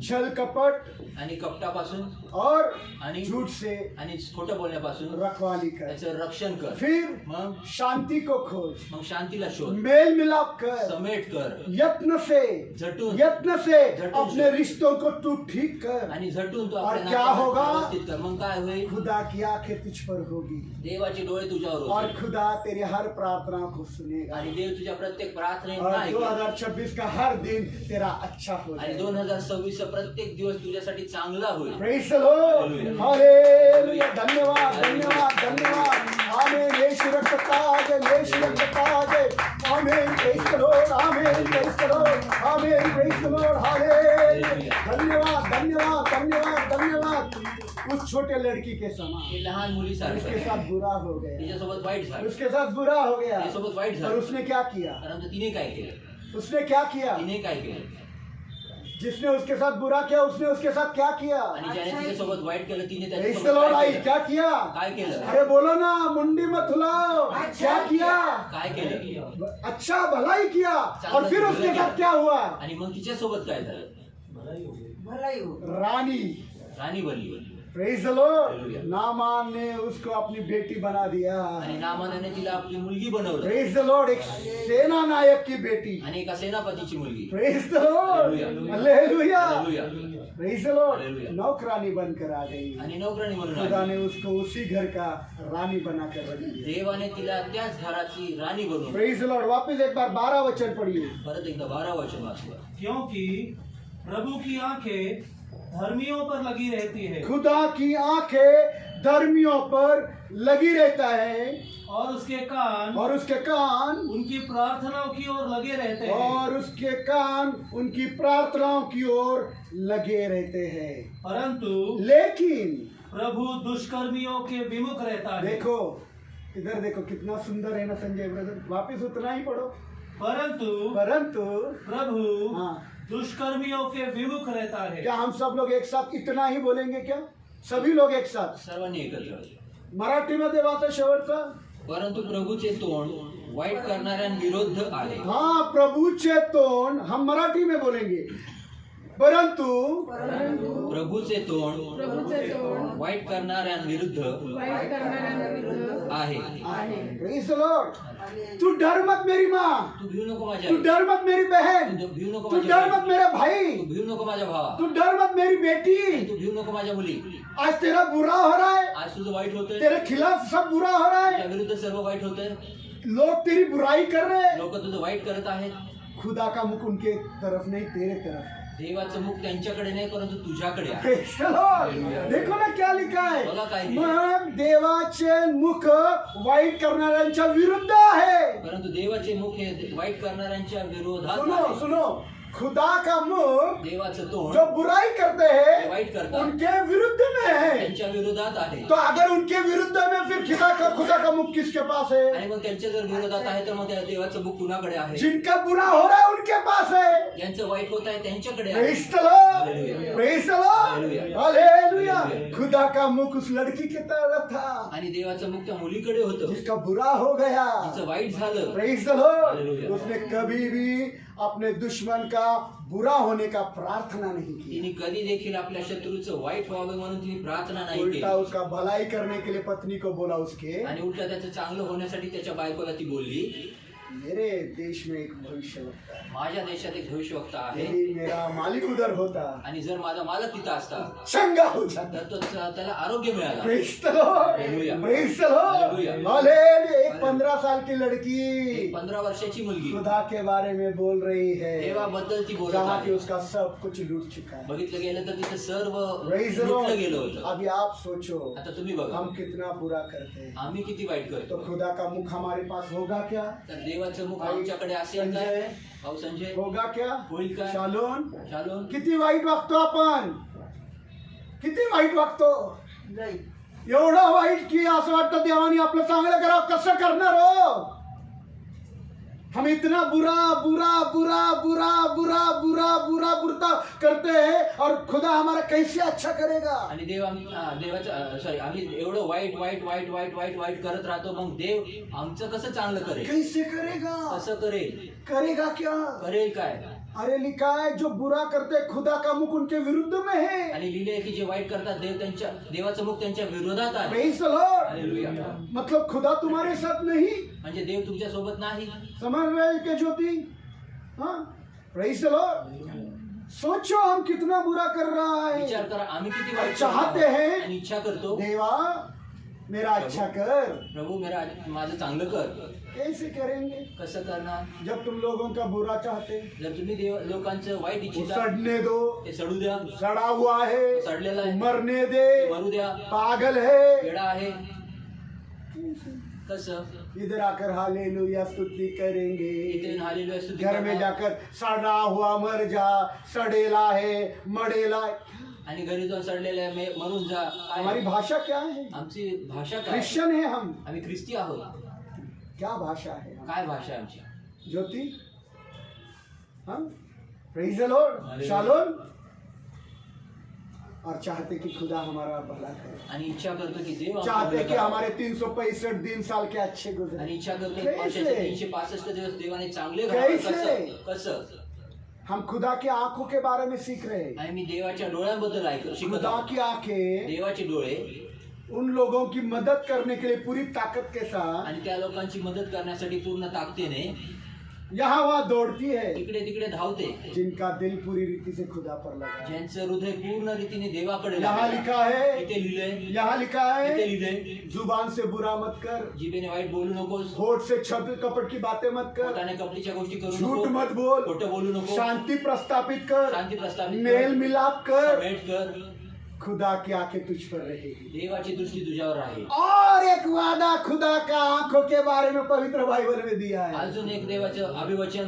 छल कपट आणि कपटापासून और आणि झूठ से आणि खोटं बोलण्यापासून रखवाली कर. त्याचं रक्षण कर. फिर मग शांती को खोज, मग शांतीला शोध, मेल मिलाप कर, समेट कर, यत्न से झटून अपने रिश्तों को तू ठीक कर. आणि झटून तो और आपल्या क्या नात्याला होगा? व्यवस्थित कर. मग काय होईल? खुदा की आंखें तुझ पर होगी देवाचे डोळे तुझ्यावर और होतील खुदा तेरी हर प्रार्थना को सुनेगा. आणि देव तुझ्या प्रत्येक प्रार्थनेत और नाही 2026 का हर दिन तेरा अच्छा हो आणि जाएगा. 2026 चा प्रत्येक दिवस तुझ्यासाठी चांगला होईल. Praise the Lord. Hallelujah. Hallelujah. धन्यवाद धन्यवाद धन्यवाद. आमेन. यीशु रक्तताज, यीशु रक्तताज. आमेन. Praise the Lord. Amen. Praise the Lord. Amen. Praise the Lord. Hallelujah. धन्यवाद धन्यवाद धन्यवाद धन्यवाद. उस छोटे लड़की के समान हे लहान मुलीसारखं उसके साथ बुरा हो गया. तिच्यासोबत वाईट झालं. उसके साथ बुरा हो गया. तिच्यासोबत वाईट और झालं. उसने क्या किया? परंतु तिने काय केलं? उसने क्या किया? तिने काय केलं? जिसने उसके साथ बुरा किया उसने उसके साथ क्या किया? आणि ज्याने तिच्यासोबत वाईट केलं तिने Praise the त्याच्यासोबत Lord. काय आई केलं? क्या किया? काय केलं? अरे बोलो ना, मुंडी मत हिलाओ. क्या किया? काय केलं? अच्छा भलाई किया. और फिर उसके साथ क्या हुआ? आणि मग तिच्यासोबत काय झालं? भलाई हो. रानी. राणी बनली. Praise the Lord. Hallelujah. Naaman ने उसको अपनी बेटी बना दिया. आणि नामानाने तिला आपली मुलगी बनवलं Praise the Lord. एक सेना नायक की बेटी. आणि एका सेनापतीची मुलगी. Praise the Lord. Hallelujah. Hallelujah. Hallelujah. Praise the Lord. Hallelujah. नौकरानी बनकर आ गई. आणि नोकराणी म्हणून खुदा आली. ने उसको उसी घर का रानी बनाकर रख दिया. देवाने तिला त्याच घराची राणी बनवली. Praise the Lord. वापस एक बार 12 वचन पढ़िए. परत एकदा 12 वचन वाचूया. क्योंकि प्रभु की आंखें धर्मियों पर लगी रहती है खुदा की आंखें धर्मियों पर लगी रहता है और उसके कान और उसके कान उनकी प्रार्थनाओं की ओर लगे रहते हैं. और उसके कान उनकी प्रार्थनाओं की ओर लगे रहते हैं. परंतु लेकिन प्रभु दुष्कर्मियों के विमुख रहता है. देखो इधर देखो कितना सुंदर है ना संजय ब्रदर. वापिस उतना ही पढ़ो. परंतु प्रभु हाँ, दुष्कर्मियों के विमुख रहता है. क्या हम सब लोग एक साथ इतना ही बोलेंगे? क्या सभी लोग एक साथ? सर्वांनी एकत्र. मराठीमध्ये वाचा शेवटचा. परंतु प्रभूचे तोंड वाईट करणाऱ्यांविरुद्ध आहे. हाँ, प्रभूचे तोंड हम मराठी में बोलेंगे. परंतु प्रभूचे तोंड वाईट करणाऱ्यांविरुद्ध आहे. Praise the Lord. तू डर मत मेरी माँ. तू भिऊ नको माझ्या तू आई. डर मत मेरी बहन. तू भिऊ नको तू माझ्या डर मत आई. मेरे भाई. तू भिऊ नको माझ्या भावा. तू डर मत मेरी बेटी. तू भिऊ नको माझ्या मुली. आज तेरा बुरा हो रहा है. आज तुझं वाईट होतंय. तेरे खिलाफ सब बुरा हो रहा तुझ्या है. विरुद्ध सर्व वाईट होतंय. लोग तेरी बुराई कर रहे हैं. लोक तुझं वाईट करत आहेत. खुदा का मुख उनके तरफ नहीं तेरे तरफ है. देवाचं मुख त्यांच्याकडे नाही परंतु तुझ्याकडे आहे. Praise the Lord. देखो ना क्या लिखा है. बघा काय लिहिलंय. मग देवाचे मुख वाईट करणाऱ्यांच्या विरुद्ध आहे. परंतु देवाचे मुख हे वाईट करणाऱ्यांच्या विरोधात सुनो आहे. सुनो. खुदा का मुख देवाचं तोंड जो बुराई करते हैं वाईट करतात. उनके विरुद्ध में है. त्यांच्या विरोधात आहे. तो अगर उनके विरुद्ध में फिर खुदा का मुख किसके पास है? आणि मग त्यांच्या जर विरोधात आहे तर मग त्या देवाचं मुख कुणाकडे आहे? जिनका बुरा हो रहा है उनके पास है. यांचं वाईट होत आहे त्यांच्याकडे आहे. Praise the Lord, hallelujah. Praise the Lord, hallelujah. Hallelujah. खुदा का मुख उस लड़की की तरफ था आणि देवाचं मुख त्या मुलीकडे होतं जिसका बुरा हो गया. तिचं वाईट झालं. Praise the Lord. हालेलुया. उसने कभी भी अपने दुश्मन का बुरा होने का प्रार्थना नहीं की. तिने कधी देखील आपल्या शत्रूचं वाईट व्हावं म्हणून तिने प्रार्थना नाही उल्टा केली. उसका भलाई करने के लिए पत्नी को बोला उसके, आणि उलट त्याचं चांगलं होण्यासाठी त्याच्या बायकोला ती बोलली, मेरे देश में एक भविष्यवक्ता है. माझ्या देशात एक भविष्यवक्ता आहे यदि मेरा मालिक उधर होता आणि जर माझा मालक तिथं असता चंगा हो जाता. तर त्याला आरोग्य मिळाला. Praise the Lord, hallelujah. Praise the Lord, hallelujah. Hallelujah. एक 15 साल की लड़की 15 वर्षाची मुलगी खुदा के बारे में बोल रही है देवाबद्दल ती बोलत जहाँ कि आहे. उसका सब कुछ लूट चुका है. बघितलं गेलं तर तिथं सर्व प्रेज द लुटलं लॉर्ड. गेलं होतं. अभी आप सोचो आता तुम्ही बघा हम कितना बुरा करते हैं, आम्ही किती वाईट तो करतो. खुदा का मुख हमारे पास होगा क्या? तर देवाचं मुख आमच्याकडे असेल काय? संजय, भाऊ संजय होगा क्या? होईल काय? शालोन, शालोन किती वाईट वागतो आपण, किती वाईट वागतो. जाईल. एवढं वाईट की असं वाटतं देवाने आपलं चांगलं करावं. कसं करणार हो? हम इतना बुरा बुरा बुरा बुरा बुरा बुरा बुरा बुरा करते हैं और खुदा हमारा कैसे अच्छा करेगा? आणि देवाचं सॉरी आम्ही एवढं वाईट वाईट वाईट वाईट वाईट वाईट करत राहतो. मग देव आमचं कसं चांगलं करेल? कैसे करेगा? कसं करेल? करेगा क्या? करेल काय? अरे लिखा है जो बुरा करते हैं, खुदा का मुख उनके विरुद्ध में है. आणि लिहिले की जे वाईट करतात देवाचं मुख त्यांच्या विरोधात आहे. Praise the Lord. हालेलुया. मतलब खुदा तुम्हारे साथ नहीं. म्हणजे देव तुमच्या सोबत नाही. समझ रहे के ज्योति? हाँ, प्रेज द लॉर्ड. सोचो हम कितना बुरा कर रहा है. विचार करा आम्ही किती वाईट चाहते करतो हैं. आणि इच्छा करतो देवा मेरा अच्छा कर. प्रभू माझं चांगलं कर. कैसे करेंगे कसं करणार? जब तुम लोगों का बुरा चाहते? जर तुम्ही लोकांचं वाईट वो इच्छिता सड़ने दो. ते सडू द्या. सड़ा हुआ है, सडलेला आहे मरने दे, मरू द्या. पागल है. वेडा आहे. कसं? इधर आकर हालेलुया स्तुति करेंगे. इथे हालेलुया स्तुती घर में करणार. जाकर सड़ा हुआ मर जा, सड़ेला है, मडेला है. आणि घरी जाऊन सडलेलं आहे, मरून जा. काय? हमारी भाषा क्या है? आमची भाषा काय? क्रिश्चियन है हम. आम्ही ख्रिस्ती आहोत. क्या भाषा है? काय भाषा आहे आमची? ज्योति, हाँ, प्रेज द लॉर्ड. शालोन. और चाहते कि खुदा हमारा भला करे. आणि इच्छा करतो की देव आमचं चाहते भलं कि करावं. हमारे 365 दिन साल के अच्छे गुजरे. आणि इच्छा करतो की कैसे? वर्षाचे 365 दिवस देवाने चांगले घालावे. कैसे? कसं? कसं? हम खुदा की आंखों के बारे में सीख रहे हैं. आणि मी देवाच्या डोळ्यांबद्दल शिकत खुदा आहोत. की आंखें देवाचे डोळे उन लोगों की मदद करने के लिए पूरी ताकत के साथ आणि त्या लोकांची मदत करण्यासाठी पूर्ण ताकदीने यहाँ वहाँ दौड़ती है इकडे तिकडे धावते. जिनका दिल पूरी रीति से खुदा पर लगा है. ज्यांचं हृदय पूर्ण रीतीने देवाकडे यहाँ लागलं. लिखा है, इथे लिहिलंय. यहाँ लिखा इथे है, लिहिलंय जुबान से बुरा मत कर, जिभेने वाईट बोलू नकोस. होठ से छल कपट की बातें मत कर, पोटाने कपटीच्या गोष्टी करू झूठ नको. मत बोल, खोटं बोलू नको. शांति प्रस्थापित कर, शांती प्रस्थापित मेल मिलाप कर. भेट कर. खुदा की आंखें तुझ पर रहेगी. देवाची दृष्टी तुझ्यावर आहे. और एक वादा खुदा का आंखों के बारे में पवित्र बाइबल में दिया है. अजून एक देवाचं अभिवचन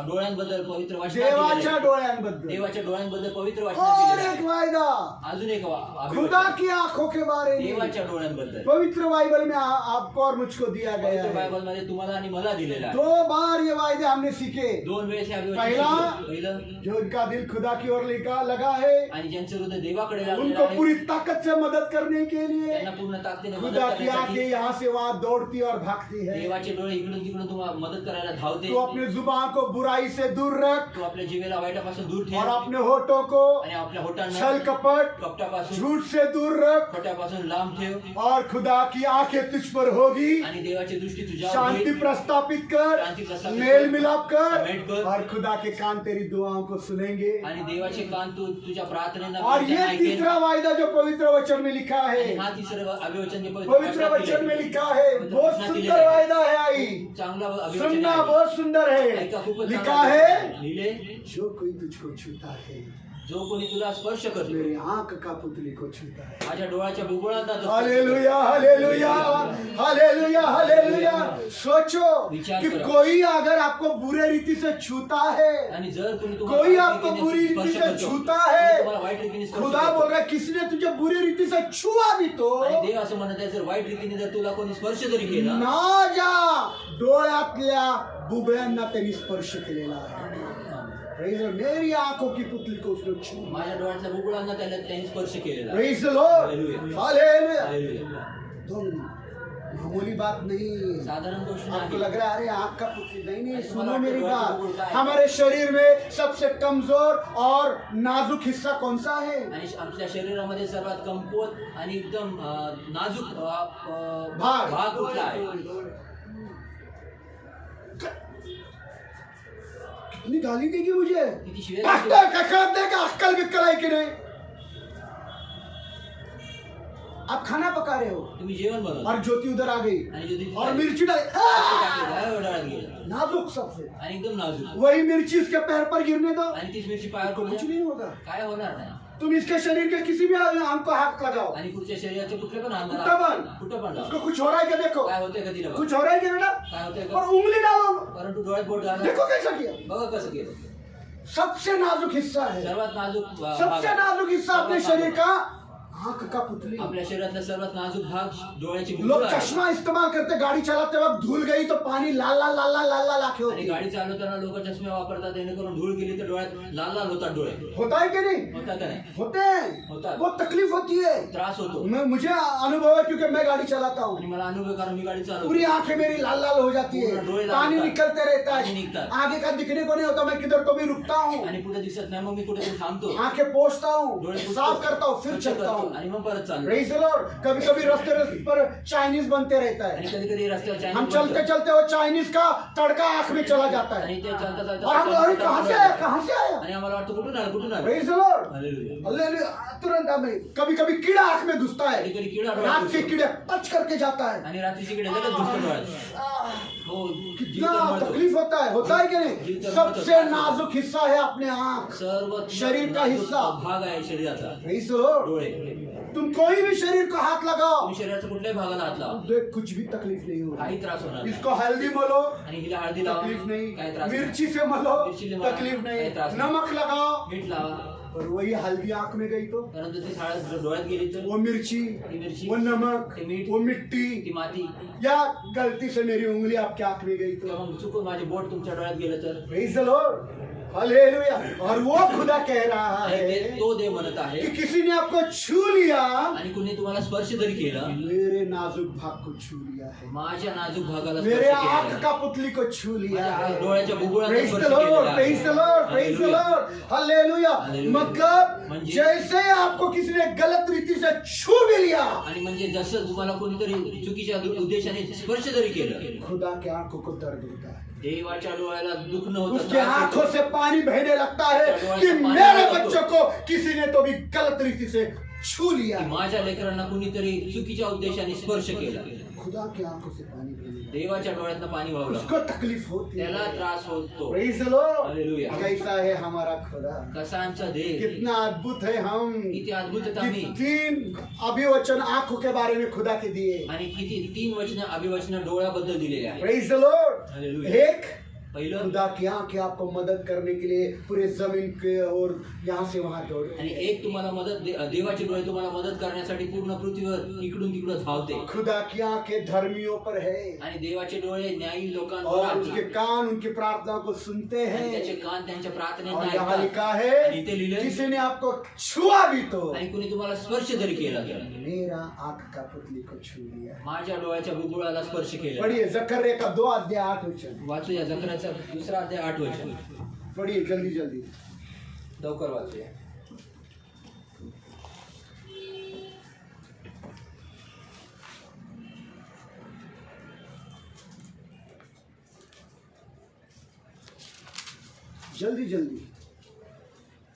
डोळ्यांबद्दल पवित्र वाचनात देवाच्या दिलेलं आहे. डोळ्यांबद्दल. देवाच्या डोळ्यांबद्दल पवित्र वाचनात और दिलेलं एक आहे. वायदा अजून एक खुदा अभिवचन की आंखों के बारे में देवाच्या डोळ्यांबद्दल पवित्र बाइबल में आपको और मुझको दिया गया पवित्र है. बायबल मध्ये तुम्हाला आणि मला दिलेला आहे. 2 बार ये वायदे हमने सीखे. 2 वेळेस हे अभिवचन पहिला, शिकलो. पहिलं, जो इनका दिल खुदा की ओर लगा है, आणि ज्यांचं हृदय देवाकडे लागलेलं उनको आहे पूरी ताकत से मदद करने के लिए त्यांना पूर्ण ताकदीने मदत खुदा की आंखें करण्यासाठी यहाँ से वहाँ दौड़ती और भागती है. देवाचे डोळे इकडून तिकडून तुम्हाला मदत करायला धावते. तो अपने जुबान को बुराई से दूर रख तू आपल्या जीवेला वाईटापासून दूर और ठेव अपने होठों को आणि आपल्या होटांना छल कपट कपटापासून झूठ से दूर रख खोट्यापासून लांब ठेव. और खुदा की आंखें तुझ पर होगी. आणि देवाची दृष्टी तुझ्यावर शांति होईल. प्रस्थापित कर, शांती प्रस्थापित मेल कर, मिलाप समेट कर कर. और खुदा के कान तेरी दुआओं को सुनेंगे. आणि देवाचे कान तू तुझ्या प्रार्थनेला और ये ऐकेल. तीसरा वायदा जो पवित्र वचन में लिखा आणि है, हा तिसरं अभिवचन जे पवित्र वचन में लिखा है, बहुत सुंदर वायदा है. आई चांगला अभिवचन सुनना आहे. बहुत सुंदर है. ऐका खूपच लिखा चांगला है, लिहिले जो कोई तुझको छूता है जो कोणी तुला स्पर्श करतो मेरी आंख का पुतली को छूता है। माझ्या डोळ्याच्या बुबुळांना तो स्पर्श हालेलुया हालेलुया हालेलुया हालेलुया। सोचो विचार कि करो। कोई अगर आपको बुरे रीति से छूता है, आणि जर तुम्ही कोई आपको बुरी रीति से छूता है, तुम्हाला वाईट रीतीने स्पर्श खुदा करतो. बोल रहा है किसी ने तुझे बुरी रीति से छुआ भी तो आणि देव असं म्हणत आहे जर वाईट रीतीने जर तुला कोणी स्पर्श जरी केला ना जा, डोळ्यातल्या बुबळ्यांना त्यांनी स्पर्श केलेला आहे। Praise the Lord. मेरी आंखों की पुतली को उसने छुआ। माझ्या डोळ्यातल्या बुबुळांना त्यांनी स्पर्श केलेला आहे. Praise the Lord. Hallelujah. Hallelujah. Hallelujah. Though minute, मामूली बात नहीं। साधारण गोष्ट आपको नाही. लग रहा है अरे आंख का पुतली नहीं, ऐसे सुनो मला मेरी वाटतं बात। डोळ्याचं बुबुळ काय? हमारे शरीर में सबसे कमजोर और नाजुक हिस्सा कौन सा है? आणि आमच्या शरीरामध्ये सर्वात कमकुवत आणि एकदम नाजूक भाग. भाग कुठला आहे? कितनी गाली देगी मुझे? किती शिव्या पास्टर का खराब देगा, अक्कल बिक्कल है कि नहीं? आप खाना पका रहे हो तुम्ही जेवण बनवता और ज्योति उधर आ गई आणि जो तिथे और टाकली, मिर्ची डाली, डोळ्यात गेलं नाजुक सबसे, आणि एकदम नाजूक वही मिर्ची उसके पैर पर गिरने दो, आणि तीच मिरची पायावर कुछ पडली नहीं होगा। काय होणार नाही. तुम इसके शरीर के किसी भी अंग को हाथ लगाओ, आणि पुढच्या शरीराचे कुठले पण कुठं अंगाला पण. कुठं पण लावा. उसको कुछ हो रहा है क्या? देखो काय होतंय का तिला बघ. कुछ हो रहा है क्या बेटा? काय होतंय और का उंगली डालो, परंतु डोळ्यात बोट घाला. देखो कैसा किया। बघा कसं केलं. सबसे नाजुक हिस्सा है, सर्वात नाजूक भाग सबसे आहे. नाजुक हिस्सा अपने सर्वात शरीर नाजूक. का आंख का पुतली। आपल्या शरीरातला सर्वात नाजूक भाग डोळ्याची लोग बुबुळ आहे. चश्मा इस्तेमाल करते, गाड़ी चलाते वक्त धूल गई तो पानी लाल लाल लाल लाल लाल लाल आंखें आणि होती। गाडी चालवताना लोक चष्मे वापरतात जेणेकरून धूळ गेली तर डोळ्यात लाल लाल होतात डोळे. होता है कि नहीं? होता का नाही? होते हैं, होता है। बहुत तकलीफ होती है। त्रास होतो. मुझे अनुभव है क्योंकि मैं गाड़ी चलाता हूँ, आणि मला अनुभव आहे कारण मी गाडी चालवतो. पूरी आंखें मेरी लाल लाल हो जाती है, पूरा डोळे लाल पानी होतात. निकलते रहता पानी है, निकतात. आगे का दिखने को नहीं होता, मैं किधर तो भी रुकता हूँ, आणि पुढे दिसत नाही मग मी कुठे थांबतो. आंखें पोंछता हूँ, डोळे पुसतो. साफ करता हूँ, फिर स्वच्छ चलता करतो हूँ। आणि मग परत चालतो. Praise the Lord. कभी कभी रास्ते पर चाइनीज बनते रहता आणि है, कधी कधी रस्त्यावर चायनीज हम बनतं. चलते चलते वो चाइनीज का तड़का आंख में चला जाता आणि है ते चालता चालता और हम अरे कहाँ से आया, कहाँ से आया? आणि आम्हाला वाटतं कुठून आलं कुठून आलं. Praise the Lord. Hallelujah. Hallelujah. तुरंत हमें कभी कभी कीड़ा आंख में घुसता है, कधी कधी किडा डोळ्यात रात के घुसतो. कीड़े टच करके जाता है। आणि रात्रीची किडे लगेच घुसतो डोळ्यात. हो जीव कितना तळमळतो. तकलीफ होता है कि नहीं? सबसे नाजुक हिस्सा है अपने आंख, सर्व शरीर का हिस्सा। भाग आहे शरीराचा Praise the Lord. डोळे. तुम कोई भी शरीर को हाथ लगाओ, तुम्ही शरीराच्या कुठल्याही भागाला हात लावा देख कुछ भी तकलीफ नहीं होगी। काही त्रास होणार नाही. इसको हल्दी मलो, आणि हिला हळदी लावा तकलीफ काही नहीं, त्रास नाही. मिर्ची से मलो, मिर्ची से तकलीफ काही नहीं, त्रास नाही. नमक लगाओ, मीठ लावा. और वही हल्दी आंख में गई तो परंतु ती साळ डोळ्यात गेली तर वो मिर्ची, ती मिरची वो नमक, ते मीठ वो मिट्टी, ती माती या गलती से मेरी उंगली आपकी आंख में गई किंवा तो मग चुकून माझे बोट तुमच्या डोळ्यात गेलं तर. Praise the Lord, hallelujah. और वो खुदा कह रहा आणि है ते तो देव म्हणत आहे कि किसी ने आपको छू लिया, आणि कुणी तुम्हाला स्पर्श जरी केला मेरे नाजुक भाग को छू लिया है, माझ्या नाजूक भागाला मेरे स्पर्श आंख केला का पुतली को छू लिया माझ्या है। डोळ्याच्या बुबुळांना Praise स्पर्श the Lord, केलेला आहे. praise the Lord, praise the Lord, hallelujah. Hallelujah. मतलब म्हणजे- जैसे आपको किसी ने गलत रीति से छू भी लिया, आणि म्हणजे जसं तुम्हाला कोणीतरी चुकीच्या उद्देशाने स्पर्श जरी केलं खुदा के आंखों को दर्द होता है, देवाच्या डोळ्याला दुखणं होतं उसके त्रास आंखों होतो. से पानी बहने लगता है डोळ्याचं कि पाणी मेरे बहतो. बच्चों को किसी ने तो भी गलत रीति से छू लिया। की माझ्या लेकरांना कुणीतरी चुकीच्या उद्देशाने स्पर्श केला. खुदा की आंखों से पानी बहने लगता देवाच्या डोळ्यातनं पाणी है, वाहलं उसको तकलीफ होती त्याला है। त्रास होतो. Praise the Lord. हालेलुया. कैसा है हमारा खुदा, कसा आमचा देव कितना अद्भुत है हम, किती अद्भुत कि आम्ही 3 अभिवचन आंखों के बारे में खुदा के दिए। आणि किती 3 वचन अभिवचन डोळ्याबद्दल दिलेले आहे. Praise the Lord. हालेलुया. एक, पहिलं खुदा की आंखें आपको मदद करने के लिए पूरे जमीन के और यहाँ से वहाँ दौड़, आणि एक तुम्हाला मदत देवाचे डोळे तुम्हाला मदत करण्यासाठी पूर्ण पृथ्वीवर इकडून तिकडं धावते. खुदा की आंखें धर्मियों पर है आणि देवाचे डोळे न्यायी लोकांवर और उसके आहेत. कान उनकी प्रार्थना को सुनते आणि त्याचे हैं। कान त्यांच्या और प्रार्थनेत यहाँ ऐकतात. लिखा आणि है इथे लिहिलंय किसी ने आपको छुआ भी तो आणि कुणी तुम्हाला स्पर्श जरी केला तर मेरा आंख का पुतली को छू लिया। माझ्या डोळ्याच्या बुबुळाला स्पर्श केला. पढ़िए जकर्या का 2 अध्याय 8 वचन, वाचूया जकराचा 2 अध्याय 8 वचन. पढ़िए जल्दी जल्दी। लवकर वाचूया. जल्दी जल्दी,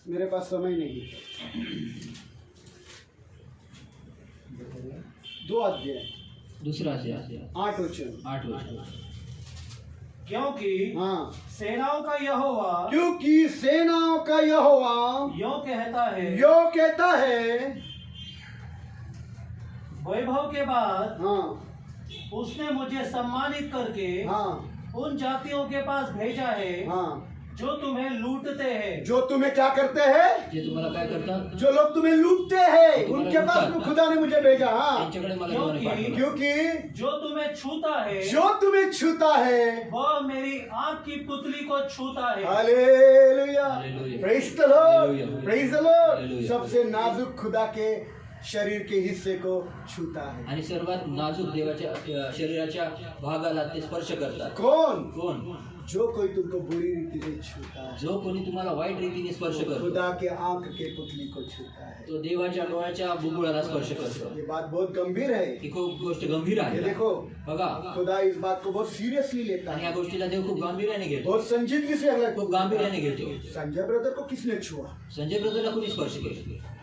मेरे पास समय नहीं। 2 अध्याय 2 अध्याय 8 वचन। 8 वचन. क्योंकि हाँ, सेनाओं का यहोवा क्योंकि सेनाओं का यहोवा यो कहता है, यो कहता है, वैभव के बाद हाँ उसने मुझे सम्मानित करके हाँ उन जातियों के पास भेजा है हाँ, जो तुम्हें लूटते हैं। जो तुम्हें क्या करते हैं, जे तुम्हाला काय करतात जो लोग तुम्हें लूटते हैं, उनके पास में खुदा ने मुझे भेजा। हाँ, त्यांच्याकडे मला देवाने पाठवलं. क्योंकि जो तुम्हें छूता है जो तुम्हें छूता है, वह मेरी आंख की पुतली को छूता है। Hallelujah, hallelujah. Praise the Lord, hallelujah. Praise the Lord. Hallelujah. सबसे नाजुक खुदा के शरीर के हिस्से को छूता है आणि सर्वात नाजूक देवाच्या शरीराच्या भागाला ते स्पर्श करतात. कौन? कोण? जो कोई तुमको बुरी रीति से छूता है, जो कोणी तुम्हाला वाईट रीतीने स्पर्श करतो खुदा के आंख के पुतली को छूता है। तो देवाच्या डोळ्याच्या बुबुळाला स्पर्श करतो. ये बात बहुत गंभीर है। ही खूप गोष्ट गंभीर ये आहे. देखो, बघा, खुदा इस बात को बहुत सीरियसली लेता आणि या है, गोष्टीला देव खूप गांभीर्याने घेतो. बहुत संजीदगी से अलग। खूप गांभीर्याने घेतो. संजय ब्रदर को किसने छुआ? संजय ब्रदरला कोणी स्पर्श केलं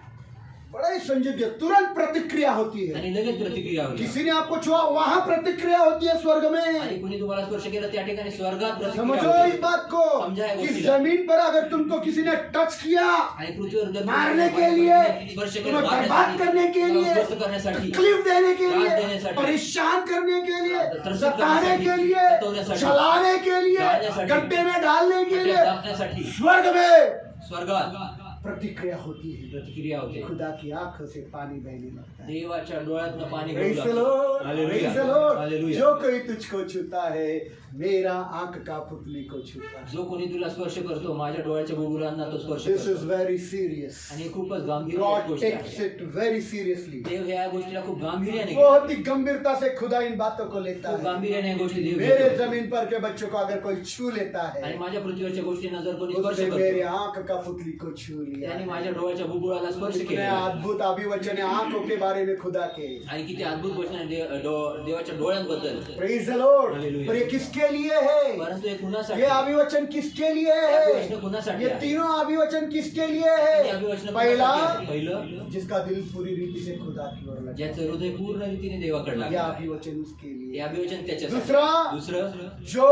बड़ा ही संजीदगी, तुरंत प्रतिक्रिया होती है। आणि लगेच प्रतिक्रिया होती. किसी ने आपको छुआ, वहां प्रतिक्रिया होती है स्वर्ग आणि में। कुणी तुम्हाला स्पर्श केला त्या ठिकाणी स्वर्गात प्रतिक्रिया समझो होती. इस बात को समझा है कि गोष्टीला. जमीन पर अगर तुमको किसी ने टच किया, आणि पृथ्वीवर जर मारने के लिए, स्पर्श केला, तुम्हें बर्बाद मारण्यासाठी, करने के लिए, उद्ध्वस्त करण्यासाठी, तकलीफ देने के त्रास लिए, देण्यासाठी, परेशान करने के लिए, त्रसित सताने के करण्यासाठी, लिए, सतावण्यासाठी, चलाने के लिए, जाळण्यासाठी, गड्ढे में डालने के लिए, दाबण्यासाठी स्वर्ग में स्वर्गात प्रतिक्रिया होती है। प्रतिक्रिया होते. खुदा की आंखों से पानी बहने लगता है। देवाच्या डोळ्यातनं पाणी Praise गळू the लागतं. Lord, hallelujah. praise the Lord. Hallelujah. जो कोई तुझको छूता है, मेरा आंख का पुतली को छूता है। जो कोणी तुला स्पर्श करतो माझ्या डोळ्याच्या बुबुळांना तो स्पर्श This is करतो. very serious. आणि खूपच गांभीर्य God गोष्ट takes आहे. it very seriously. देव ह्या गोष्टीला खूप गांभीर्याने घेतो. बहुत ही गंभीरता से खुदा इन बातों को लेता खूप है। गांभीर्याने या गोष्टी देव मेरे घेतो. जमीन पर के बच्चों को अगर कोई छू लेता आणि है, माझ्या पृथ्वीवरच्या गोष्टींना जर कोणी स्पर्श उसने मेरे करतो आंख का पुतली को छू लिया त्याने है। माझ्या डोळ्याच्या बुबुळाला स्पर्श कितने केला. अद्भुत अभिवचन है आंखों के बारे में खुदा के। आणि किती अद्भुत गोष्ट आहे देवाच्या डोळ्यांबद्दल. Praise the Lord. Hallelujah. पर ये किसके लिए है? परंतु हे कुणासाठी? ये अभिवचन किसके लिए है? अभिवचन कुणासाठी ये आहे? तीनों अभिवचन किसके लिए हे है? अभिवचन पहला, कुणासाठी आहे? पहिलं, जिसका दिल पूरी रीति से खुदा की ओर लगा, ज्याचं हृदय पूर्ण रीतीने देवाकडे यह लागलं. अभिवचन उसके हे लिए। अभिवचन त्याच्यासाठी. दूसरा, दुसरं, जो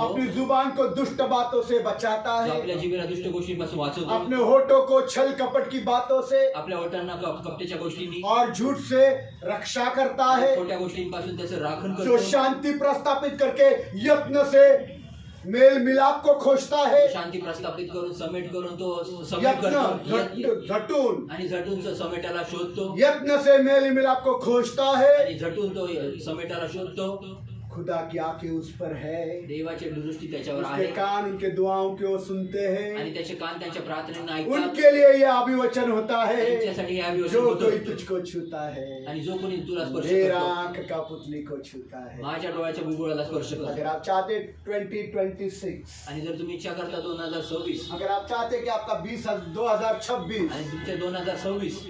अपनी जुबान को दुष्ट बातों से बचाता जो है, आपल्या जीवेला दुष्ट गोष्टींपासून वाचवतो, अपने होठों को छल कपट की बातों से आपल्या ओठांना कपटीच्या गोष्टींनी, और झूठ से रक्षा करता है, खोट्या गोष्टींपासून त्याचं राखण जो करतो, शांति प्रस्थापित करके यत्न से मेल मिलाप को खोजता है, शांती प्रस्थापित करून समेट करून तो समेट करतो, यत्न झटून आणि झटून तो समेटाला शोधतो, यत्न से मेल मिलाप को खोजता है। आणि झटून तो समेटाला शोधतो. खुदा की आंखें उस पर है, देवाची दृष्टी त्याच्यावर उसके आहे कान उनके दुआओं की ओर सुनते आणि हैं। त्याचे कान त्यांच्या प्रार्थनेला ऐकतात. उनके लिए यह अभिवचन होता है, त्यांच्यासाठी हे अभिवचन जो होतं. कोई तुझको छूता है, आणि जो कोणी तुला स्पर्श मेरा करतो आंख का पुतली को छूता है। माझ्या डोळ्याच्या बुबुळाला स्पर्श करतो. अगर आप चाहते 2026, आणि जर तुम्ही इच्छा करता 2026 अगर आप चाहते कि आपका 2026 आणि तुमचे 2026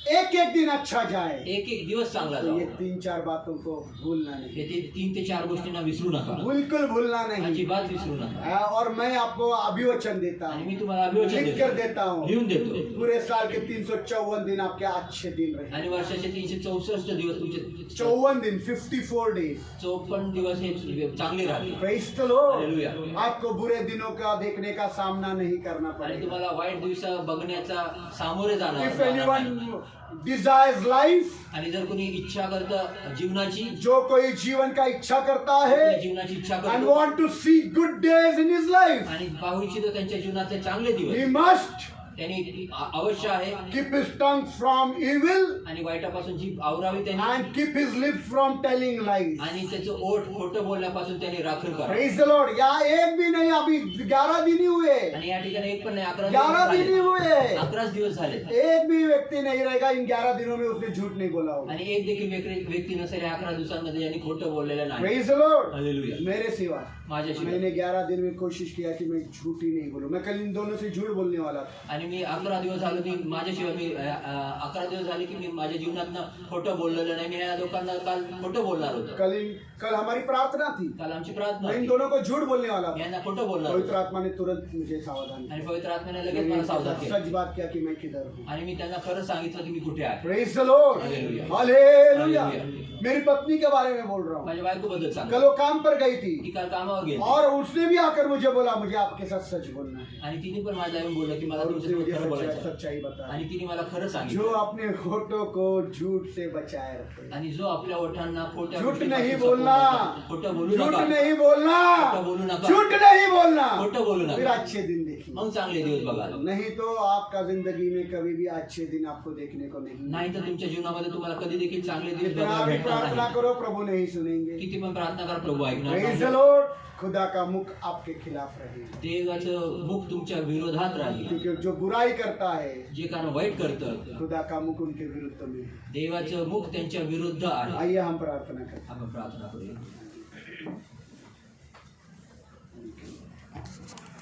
एक एक दिन अच्छा जाए, एक एक दिवस चांगला तो ये जावा. 3-4 बातों को भूलना नहीं, हे 3 ते 4 गोष्टींना विसरू नका, बिल्कुल भूलना नहीं। अजिबात विसरू नका. और मैं आपको अभिवचन देता आणि हूँ, मी तुम्हाला अभिवचन लिख कर देतो, देता हूँ, लिहून देतो. पूरे साल के 354 दिन आपके अच्छे दिन रहे। आणि वर्षाचे 364 दिवस तुमचे 54 दिन, 54 डेज। 54 दिवस हे चांगले राहतील. Praise the Lord. हालेलुया. आपको बुरे दिनों का देखने का सामना नहीं करना आणि पड़ेगा। तुम्हाला वाईट दिवस बघण्याचा सामोरे जाणार If जाणार anyone नाही. desires life, आणि जर कोणी इच्छा करतं जीवनाची, जो कोई जीवन का इच्छा करता कोणी है जीवनाची इच्छा and करतो want to see good days in his life, आणि पाहू इच्छितो त्यांच्या जीवनाचे चांगले he दिवस, must त्यांनी अवश्य आहे keep his tongue from evil आणि वाईटापासून जीभ आवरावी त्यांनी, and keep his lips from telling lies. आणि त्याचं ओठ खोटं बोलण्यापासून त्यांनी राखण करा. Praise the Lord. या एक भी नहीं, अभी 11 दिन ही हुए, आणि या ठिकाणी एक पण नाही, 11 11 दिन ही दिवस हुए। झाले. 11 दिवस झाले एक भी व्यक्ति नहीं रहेगा इन 11 दिनों में उसने झूठ नहीं बोला होगा। आणि एक देखील व्यक्ती नसेल या 11 दिवसांमध्ये यांनी खोटं बोललेलं नाही. Praise the Lord. हालेलुया. मेरे सिवा माझ्याशिवाय. मैंने 11 दिन में कोशिश किया कि मैं झूठ ही नहीं बोलूं। मैं कल इन दोनों से झूठ बोलने वाला था। आणि मी 11 दिवस झालो मी माझ्याशिवाय मी 11 दिवस झाले की मी माझ्या जीवनातनं खोटं बोललेलं नाही. मी या लोकांना काल खोटं बोलणार होतो. कल हमारी प्रार्थना थी, काल आमची प्रार्थना मैं इन होती. दोनों को झूठ बोलने वाला था। यांना खोटं बोलणार पवित्र होतो. आत्मा ने तुरंत मुझे सावधान आणि पवित्र आत्म्याने लगेच किया, मला सावधान केलं सच बात किया कि मैं किधर हूँ। आणि मी त्यांना खरं सांगितलं की मी कुठे आहे. Praise the Lord. Hallelujah. Hallelujah. Hallelujah. मेरी पत्नी के बारे में बोल रहा हूँ। माझ्या बायकोबद्दल सांग कल वो काम पर गई थी ती काल कामावर गेली और उसने भी आकर मुझे बोला मुझे आपके साथ सच बोलना है आणि तिने पण माझ्या येऊन बोललं की मला और उसने तुमच्यासोबत मुझे खरं बोलायचं आहे. सच्चाई बताई। आणि तिने मला खरं जो सांगितलं अपने होठों को झूठ से बचाए रखे, आणि जो आपल्या ओठांना खोट्या झूठ गोष्टीपासून नहीं जपून बोलना, ठेवतो. खोटं बोलू झूठ नका नहीं बोलना, खोटं बोलू नका झूठ नहीं बोलना, खोटं बोलू फिर नका अच्छे दिन देखिए। मग चांगले दिवस बघा नहीं तो आपका जिंदगी में कभी भी अच्छे दिन आपको देखने को नहीं। नाही तर तुमच्या जीवनामध्ये तुम्हाला कधी देखील चांगले दिवस जितना बघायला भी भेटणार प्रार्थना नाही करो प्रभु नहीं सुनेंगे। किती पण प्रार्थना करा प्रभू ऐकणार Praise the नाही. Lord, खुदा का मुख आपके खिलाफ रहेगा, देवाचं मुख तुमच्या विरोधात राहील. क्योंकि जो बुराई करता है जे कारण वाईट करतं खुदा का मुख उनके विरुद्ध में है। देवाचं मुख त्यांच्या विरुद्ध आहे. आइए हम प्रार्थना करें। आपण प्रार्थना करूया.